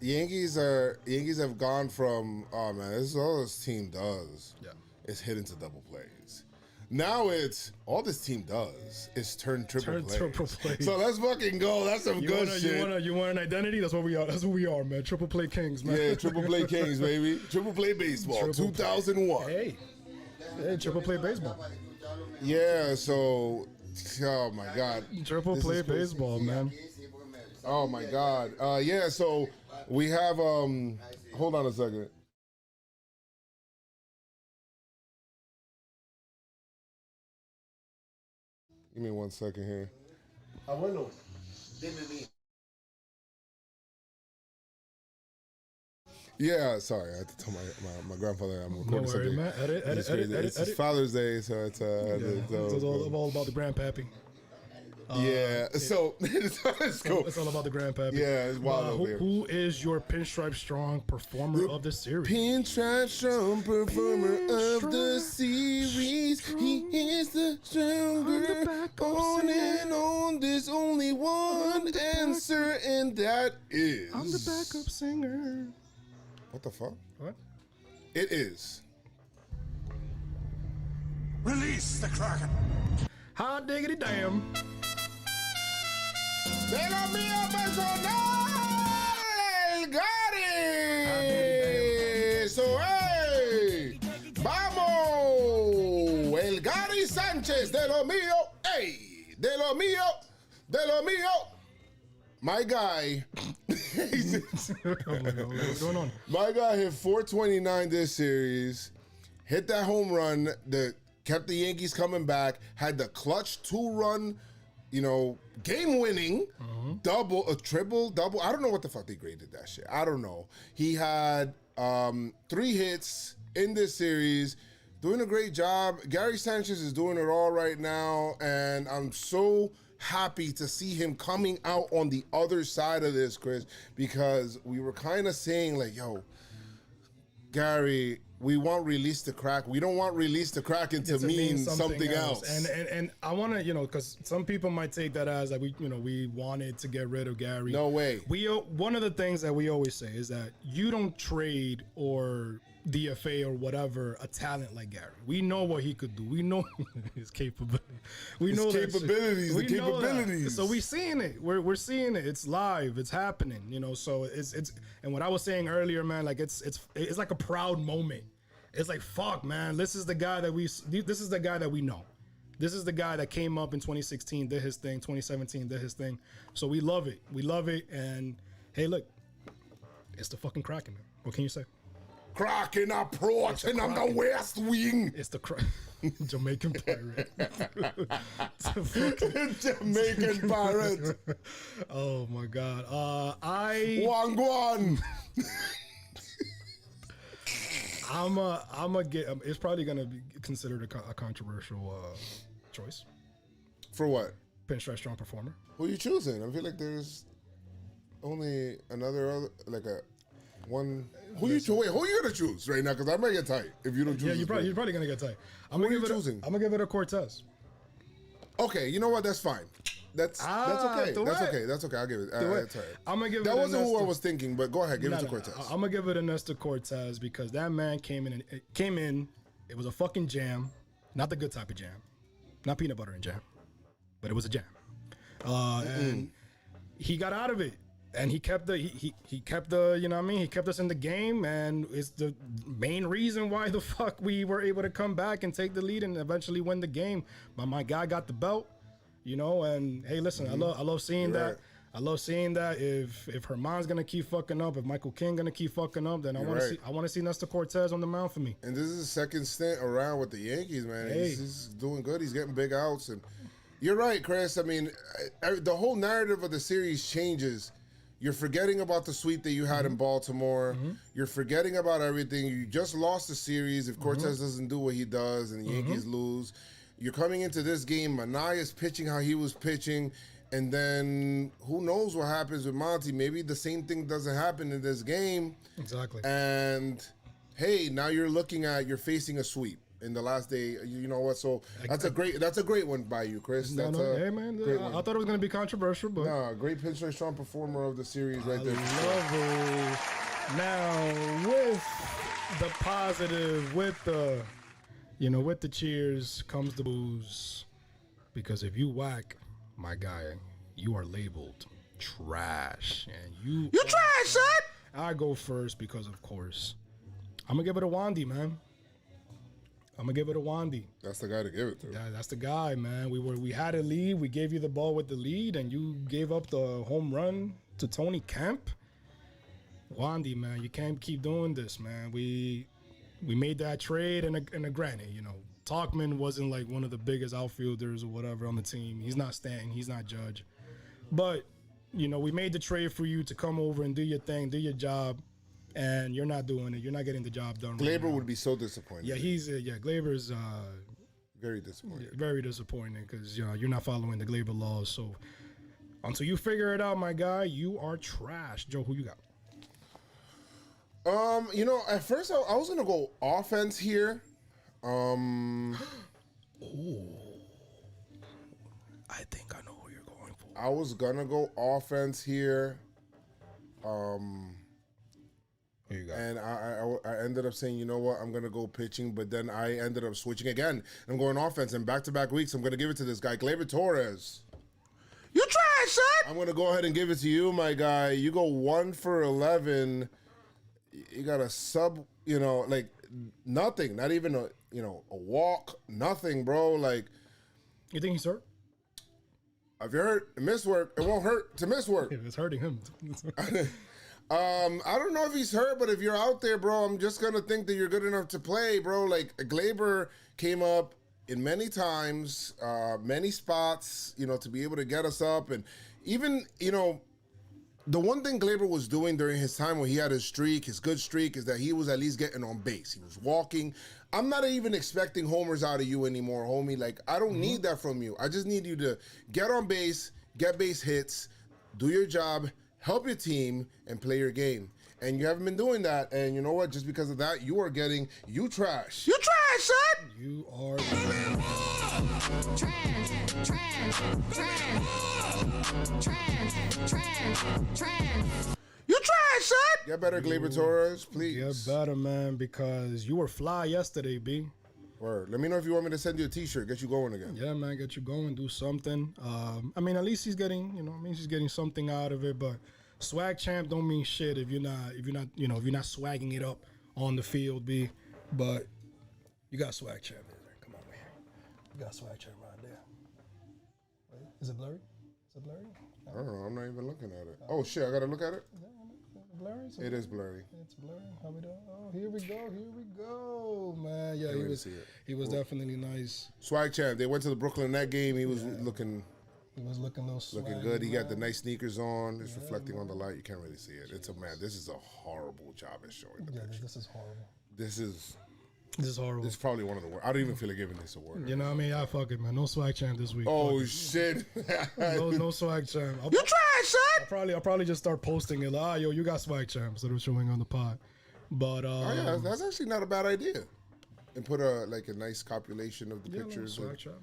Yankees have gone from, oh man, this is all this team does. Yeah. It's hit into double plays. Now it's all this team does is turn triple plays. So let's fucking go. That's some good shit. You want an identity? That's what we are. That's what we are, man. Triple play kings, man. Yeah, triple play kings, baby. Triple play baseball, 2001. Hey, triple play baseball. Yeah, so, oh my God. Triple play baseball, man. Oh my God. Yeah, so we have, hold on a second. Give me 1 second here. Abuelo, dime bien. Yeah, sorry, I had to tell my grandfather I'm recording something. Man. Edit. It's Father's Day, so it's it's all about the grandpappy. So let's go. It's all about the grandpappy. Yeah, it's wild over here. Who is your Pinstripe Strong performer of the series? Pinstripe Strong performer of the series. He is the stronger. On and on, there's only one answer, and that is. I'm the backup singer. What the fuck? What? It is. Release the Kraken. Hot diggity damn. ¡De lo mío personal! ¡El Gary! ¡So, hey! ¡Vamos! ¡El Gary Sánchez! ¡De lo mío! ¡Ey! ¡De lo mío! ¡De lo mío! My guy. What's going on? My guy hit 429 this series. Hit that home run that kept the Yankees coming back. Had the clutch 2-run, game-winning double, a triple, double. I don't know what the fuck they graded that shit. I don't know. He had 3 hits in this series, doing a great job. Gary Sanchez is doing it all right now, and I'm so happy to see him coming out on the other side of this, Chris, because we were kind of saying like, yo, Gary, we want release the crack. We don't want release the crack to mean something else. And I want to, because some people might take that as like we wanted to get rid of Gary. No way. One of the things that we always say is that you don't trade or DFA or whatever a talent like Gary. We know what he could do. We know his capability. We know the capabilities. So we're seeing it. We're seeing it. It's live. It's happening. So it's and what I was saying earlier, man, like it's like a proud moment. It's like, fuck, man. This is the guy that we know. This is the guy that came up in 2016, did his thing. 2017, did his thing. So we love it. We love it. And hey, look, it's the fucking Kraken, man. What can you say? Kraken approaching on the west wing. It's the Jamaican pirate. Jamaican pirate. Oh my God. Wangwan. I'm a get. It's probably gonna be considered a controversial choice. For what? Pinstripe Strong performer. Who are you choosing? I feel like there's only another like a one. Who you gonna choose right now? Because I might get tight if you don't choose. Yeah, you're probably gonna get tight. I'm gonna give it a Cortez. Okay, you know what? That's fine. That's okay. That's okay. I'll give it. I'm gonna give that it. That wasn't who I was thinking, but go ahead. Give it to Cortez. I'm gonna give it a Nestor Cortez because that man came in. It was a fucking jam, not the good type of jam, not peanut butter and jam, but it was a jam. And he got out of it. And he kept the he kept the, you know what I mean, he kept us in the game, and it's the main reason why the fuck we were able to come back and take the lead and eventually win the game. But my guy got the belt, you know. And hey, listen, I love seeing that. I love seeing that. If Herman's gonna keep fucking up, if Michael King gonna keep fucking up, then I want to see Nestor Cortez on the mound for me. And this is his second stint around with the Yankees, man. Hey. He's doing good. He's getting big outs, and you're right, Chris. I mean, the whole narrative of the series changes. You're forgetting about the sweep that you had in Baltimore. You're forgetting about everything. You just lost the series. If Cortez doesn't do what he does and the Yankees lose, you're coming into this game. Manaea's pitching how he was pitching. And then who knows what happens with Monty? Maybe the same thing doesn't happen in this game. Exactly. And hey, now you're facing a sweep in the last day. You know what? So that's a great one by you, Chris. Hey man, I thought it was gonna be controversial, but great Pinstripe Strong performer of the series right there. Love it. Now with the positive, with the cheers comes the booze, because if you whack my guy, you are labeled trash, and you trash, son. I go first because, of course, I'm gonna give it a Wandy, man. I'm gonna give it a Wandy. That's the guy to give it to. Yeah, that's the guy, man. We had a lead. We gave you the ball with the lead, and you gave up the home run to Tony Kemp. Wandy, man, you can't keep doing this, man. We made that trade, and a granted, you know, Talkman wasn't like one of the biggest outfielders or whatever on the team. He's not Stanton. He's not Judge. But, you know, we made the trade for you to come over and do your thing, do your job, and you're not doing it. You're not getting the job done. Gleyber would be so disappointed. Yeah, Gleyber's very disappointed. Very disappointing because, you know, you're not following the Gleyber laws. So until you figure it out, my guy, you are trash. Joe, who you got? You know, at first I was gonna go offense here. Oh, I think I know who you're going for. I was gonna go offense here. Who you got? And I ended up saying, you know what, I'm gonna go pitching, but then I ended up switching again. I'm going offense, and back-to-back weeks, I'm gonna give it to this guy, Gleyber Torres. You trash, son. I'm gonna go ahead and give it to you, my guy. You go 1 for 11. You got a sub, you know, like nothing, not even a walk, nothing, bro. Like, You think he's hurt? if you hurt, miss work, it won't hurt to miss work. If it's hurting him. I don't know if he's hurt, but if you're out there, bro, I'm just gonna think that you're good enough to play, bro. Like, Gleyber came up in many times, many spots, you know, to be able to get us up, and even, you know, the one thing Gleyber was doing during his time when he had his streak, his good streak, is that he was at least getting on base. He was walking. I'm not even expecting homers out of you anymore, homie. Like, I don't need that from you. I just need you to get on base, get base hits, do your job, help your team, and play your game. And you haven't been doing that. And you know what? Just because of that, you are getting you trash. You trash, son. You are You trash, son. Get better, Gleyber Torres, please. Get better, man, because you were fly yesterday, B. Word. Let me know if you want me to send you a T-shirt, get you going again. Yeah, man, get you going, do something. I mean, at least he's getting, you know, he's getting something out of it. But swag champ don't mean shit if you're not swagging it up on the field, B. But you got swag champ there. Come on, man. You got swag champ right there. Wait, is it blurry? Is it blurry? I don't know. I'm not even looking at it. Oh, shit. I got to look at it? Blurry? It is blurry. It's blurry. How we doing? Oh, here we go, man. Yeah, he was definitely nice. Swag champ. They went to the Brooklyn Net game. He was looking He was looking a little swag, looking good. He got the man. nice sneakers on. It's reflecting on the light. You can't really see it. It's a man. This is a horrible job at showing the picture. This is horrible. This is horrible. This is probably one of the worst. I don't even feel like giving this award. You know what I mean? Fuck it, man. No swag champ this week. Oh shit! no swag champ. You trash, son. I'll probably just start posting it. Like, yo, you got swag champ instead of showing on the pod. But oh yeah, that's actually not a bad idea. And put a nice copulation of the pictures. Swag champ,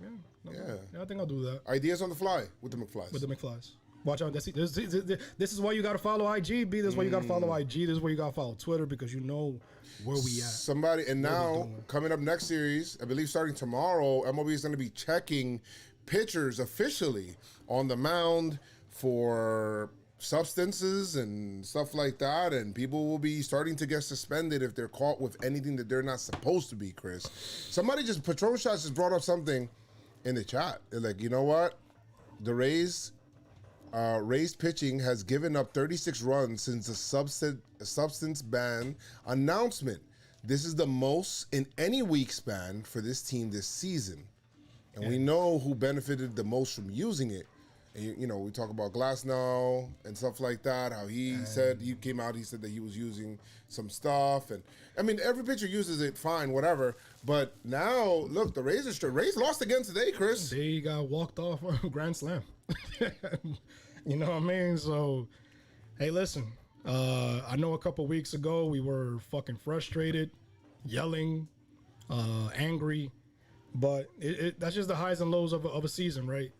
yeah, I think I'll do that. Ideas on the fly with the McFlys. Watch out. This is why you got to follow IG, B. This is why you got to follow IG. This is why you got to follow Twitter, because you know where we at. Somebody, and now coming up next series, I believe starting tomorrow, MLB is going to be checking pitchers officially on the mound for substances and stuff like that, and people will be starting to get suspended if they're caught with anything that they're not supposed to be, Chris. Somebody Patron Shots just brought up something in the chat. They're like, you know what? The Rays pitching has given up 36 runs since the substance ban announcement. This is the most in any week span for this team this season. And we know who benefited the most from using it. And, you know, we talk about Glasnow and stuff like that, how he said that he was using some stuff. And, I mean, every pitcher uses it, fine, whatever. But now, look, the Rays lost again today, Chris. They got walked off on a grand slam. You know what I mean? So, hey, listen. I know a couple weeks ago we were fucking frustrated, yelling, angry. But that's just the highs and lows of a season, right?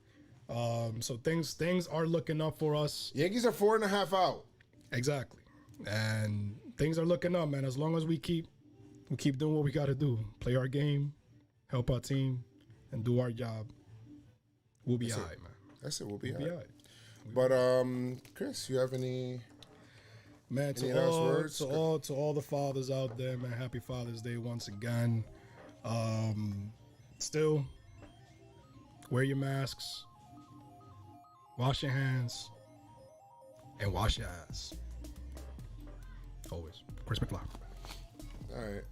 So things are looking up for us. Yankees are 4.5 out. Exactly. And things are looking up, man. As long as we keep doing what we got to do, play our game, help our team, and do our job, we'll be all right, man. That's it. We'll be all right. But Chris, you have any last words? To all the fathers out there, man, happy Father's Day once again. Still, wear your masks, wash your hands, and wash your ass. Always. Chris McFly. All right.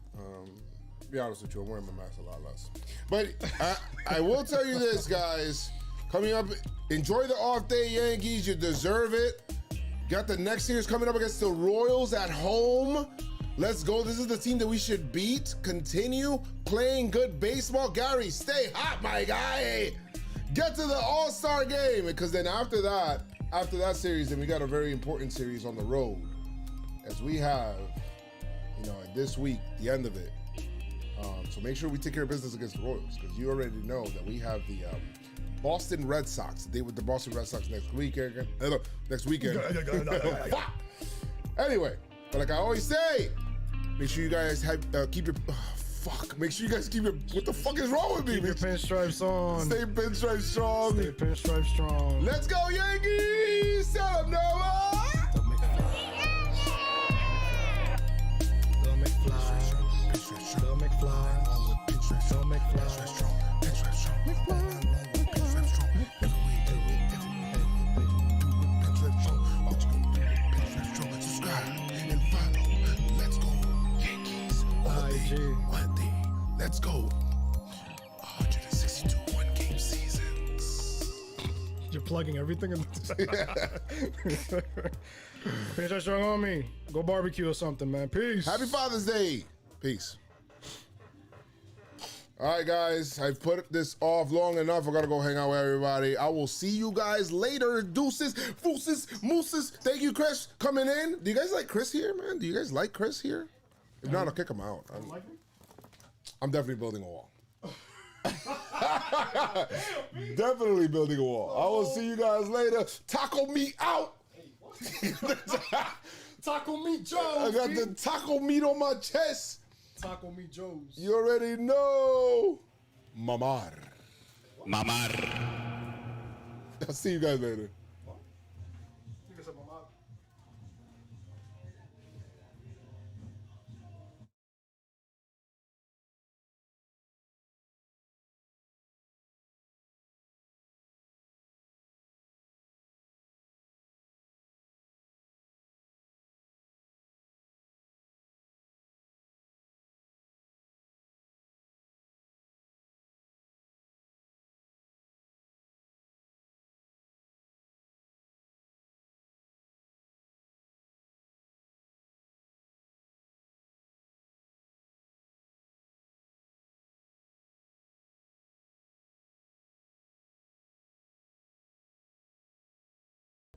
Be honest with you, I'm wearing my mask a lot less. But I will tell you this, guys. Coming up, enjoy the off day, Yankees. You deserve it. Got the next series coming up against the Royals at home. Let's go. This is the team that we should beat. Continue playing good baseball. Gary, stay hot, my guy. Get to the All-Star game. Because then after that series, then we got a very important series on the road. As we have, this week, the end of it. So make sure we take care of business against the Royals. Because you already know that we have the Boston Red Sox. They with the Boston Red Sox next weekend. Anyway, but like I always say, make sure you guys keep your Make sure you guys keep your. What the fuck is wrong with me? Keep your pinstripes on. Stay pinstripe strong. Stay pinstripe strong. Let's go Yankees! Tell them Noah. Don't make flies. Don't make flies. Don't make flies. Let's go. 162 one-game seasons. You're plugging everything in. Pinstripe Strong on me. Go barbecue or something, man. Peace. Happy Father's Day. Peace. All right, guys. I've put this off long enough. I got to go hang out with everybody. I will see you guys later. Deuces, fooses, mooses. Thank you, Chris, coming in. Do you guys like Chris here, man? Do you guys like Chris here? If not, I'll kick him out. I'm definitely building a wall. Definitely building a wall. I will see you guys later. Taco meat out. Taco meat Joe's. I got the taco meat on my chest. Taco meat Joe's. You already know. Mamar. Mamar. I'll see you guys later.